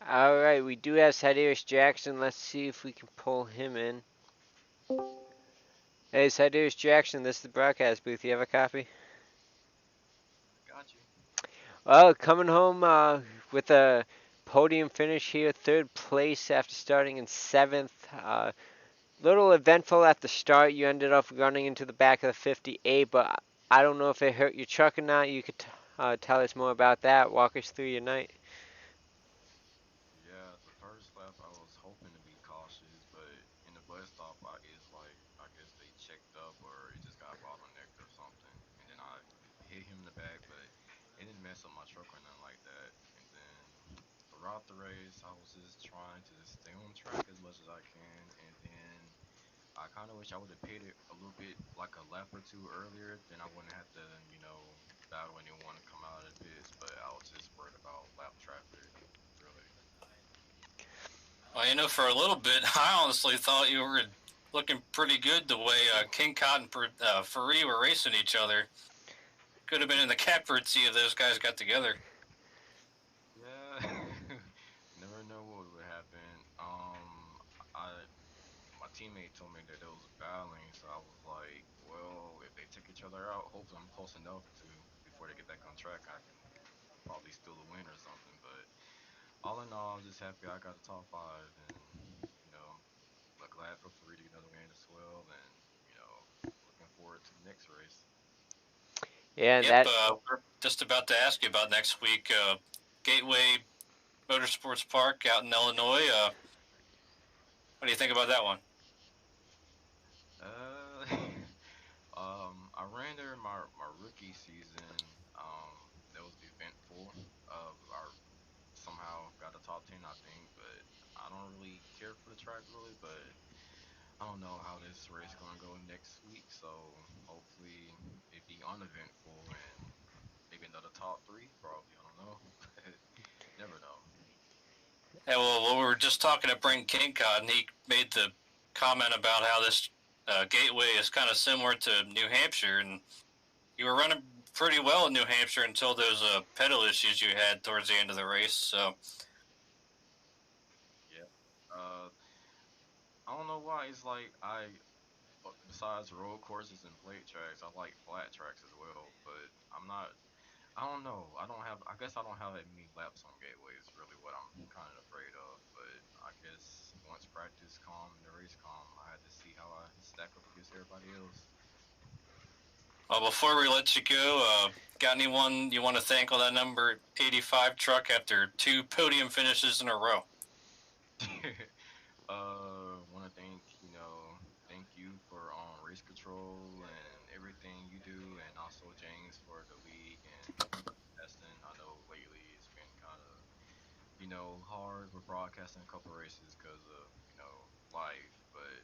All right, we do have Siderius Jackson. Let's see if we can pull him in. Hey, Siderius Jackson, this is the broadcast booth. You have a copy? Got you. Well, coming home with a podium finish here, 3rd place after starting in 7th. little eventful at the start. You ended up running into the back of the 58, but I don't know if it hurt your truck or not. You could tell us more about that. Walk us through your night. Yeah, the first lap I was hoping to be cautious, but in the bus stop, it's like I guess they checked up or it just got bottlenecked or something, and then I hit him in the back, but it didn't mess up my truck or nothing like that. And then throughout the race, I was just trying to just stay on track as much as I can, and then I kind of wish I would have pitted a little bit like a lap or two earlier, then I wouldn't have to, battle anyone to come out of the pits. But I was just worried about lap traffic, really. Well, for a little bit, I honestly thought you were looking pretty good the way King Cotton and Faree were racing each other. Could have been in the catbird seat if those guys got together. Yeah, never know what would happen. I my teammate told me that it was battling, so I was like, well, if they take each other out, hopefully I'm close enough to before they get back on track, I can probably steal a win or something. But all in all, I'm just happy I got a top five, and you know, but glad for Farid to get another win as well, and looking forward to the next race. Yeah, Yep, that we're just about to ask you about next week. Gateway Motorsports Park out in Illinois. What do you think about that one? Uh, I ran there my rookie season. That was eventful. I somehow got a top 10, I think, but I don't really care for the track really. But I don't know how this race gonna go next week, so hopefully it be uneventful and maybe another top three. Probably, I don't know. Never know. Yeah, well, we were just talking to Brent Kincott, and he made the comment about how this Gateway is kind of similar to New Hampshire, and you were running pretty well in New Hampshire until those pedal issues you had towards the end of the race. So, Yeah. I don't know why. It's like besides road courses and plate tracks, I like flat tracks as well. But I'm not. I don't know. I don't have. I guess I don't have that many laps on Gateway. Is really what I'm kind of afraid of. But I guess once practice calm and the race calm, I had to see how I stack up against everybody else. well, before we let you go, got anyone you want to thank on that number 85 truck after 2 podium finishes in a row? Want to thank you for race control and everything you do, and also James for the league and testing. I know lately it's been kind of hard with broadcasting a couple races because of life, but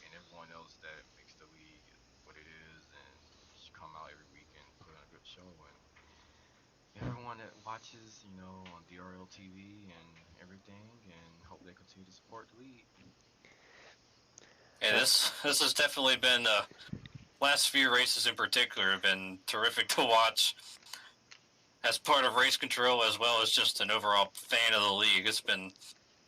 and everyone else that makes the league what it is and just come out every week and put on a good show, and everyone that watches on DRL TV and everything, and hope they continue to support the league. Yeah, this has definitely been last few races in particular have been terrific to watch as part of race control as well as just an overall fan of the league. It's been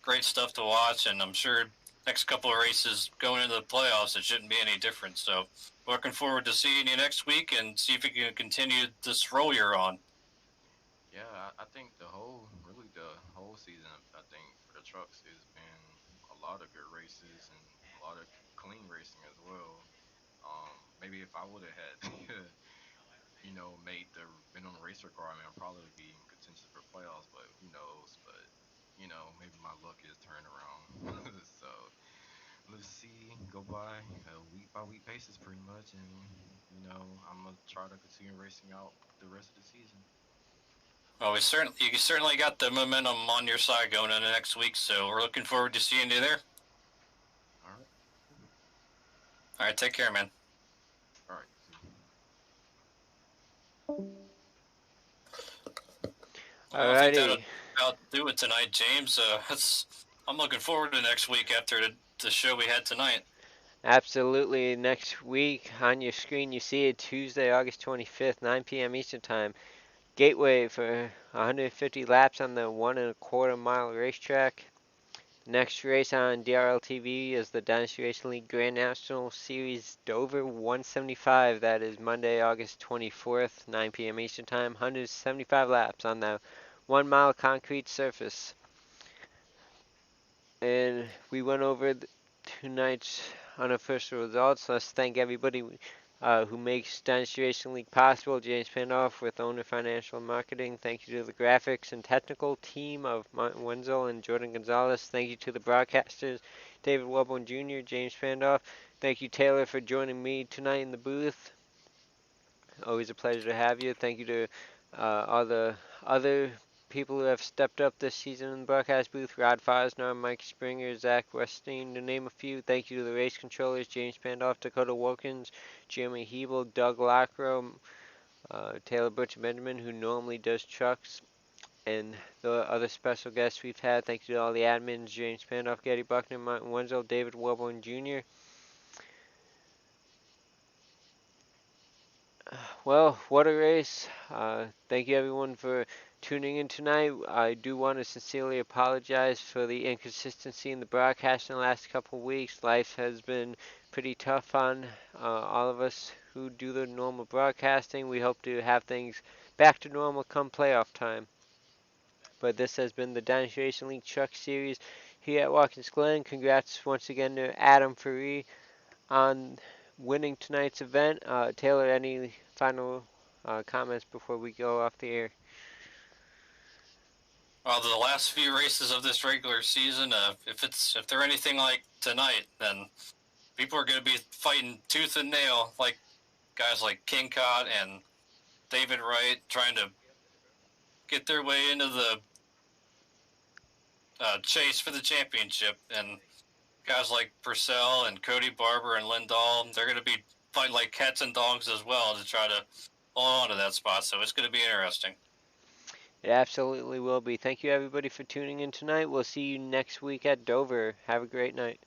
great stuff to watch, and I'm sure next couple of races going into the playoffs it shouldn't be any different. So looking forward to seeing you next week and see if you can continue this role you're on. Yeah, I think really the whole season, I think for the trucks has been a lot of good races and a lot of clean racing as well. Maybe if I would have had, made the minimum race requirement, I'd probably be in contention for playoffs. But who knows? But maybe my luck is turned around. So let's see, go by a week by week basis, pretty much, and I'm gonna try to continue racing out the rest of the season. Well, you certainly got the momentum on your side going into next week, so we're looking forward to seeing you there. All right. All right, take care, man. All right. See you. Well, I think that'll alrighty. about do it tonight, James. I'm looking forward to next week after the show we had tonight. Absolutely. Next week on your screen, you see it Tuesday, August 25th, 9 p.m. Eastern Time. Gateway for 150 laps on the 1.25 mile racetrack. Next race on DRL TV is the Dynasty Racing League Grand National Series Dover 175. That is Monday, August 24th, 9 p.m. Eastern Time. 175 laps on the 1 mile concrete surface. And we went over tonight's unofficial results. Let's thank everybody who makes Dynasty Racing League possible. James Pandoff with Owner Financial Marketing. Thank you to the graphics and technical team of Martin Wenzel and Jordan Gonzalez. Thank you to the broadcasters, David Webborn Jr., James Pandoff. Thank you, Taylor, for joining me tonight in the booth. Always a pleasure to have you. Thank you to all the other people who have stepped up this season in the broadcast booth. Rod Fosnar, Mike Springer, Zach Westing, to name a few. Thank you to the race controllers, James Pandoff, Dakota Wilkins, Jeremy Hebel, Doug Lockrow, Taylor Butcher Benjamin, who normally does trucks, and the other special guests we've had. Thank you to all the admins, James Pandoff, Getty Buckner, Martin Wenzel, David Webborn Jr. Well, what a race. Thank you everyone for tuning in tonight. I do want to sincerely apologize for the inconsistency in the broadcast in the last couple of weeks. Life has been pretty tough on all of us who do the normal broadcasting. We hope to have things back to normal come playoff time. But this has been the Dynasty Racing League Truck Series here at Watkins Glen. Congrats once again to Adam Faree on winning tonight's event. Taylor, any final comments before we go off the air? Well, the last few races of this regular season, if they're anything like tonight, then people are going to be fighting tooth and nail, like guys like King Cod and David Wright trying to get their way into the chase for the championship, and guys like Purcell and Cody Barber and Lindahl, they're going to be fighting like cats and dogs as well to try to hold on to that spot. So it's going to be interesting. It absolutely will be. Thank you everybody for tuning in tonight. We'll see you next week at Dover. Have a great night.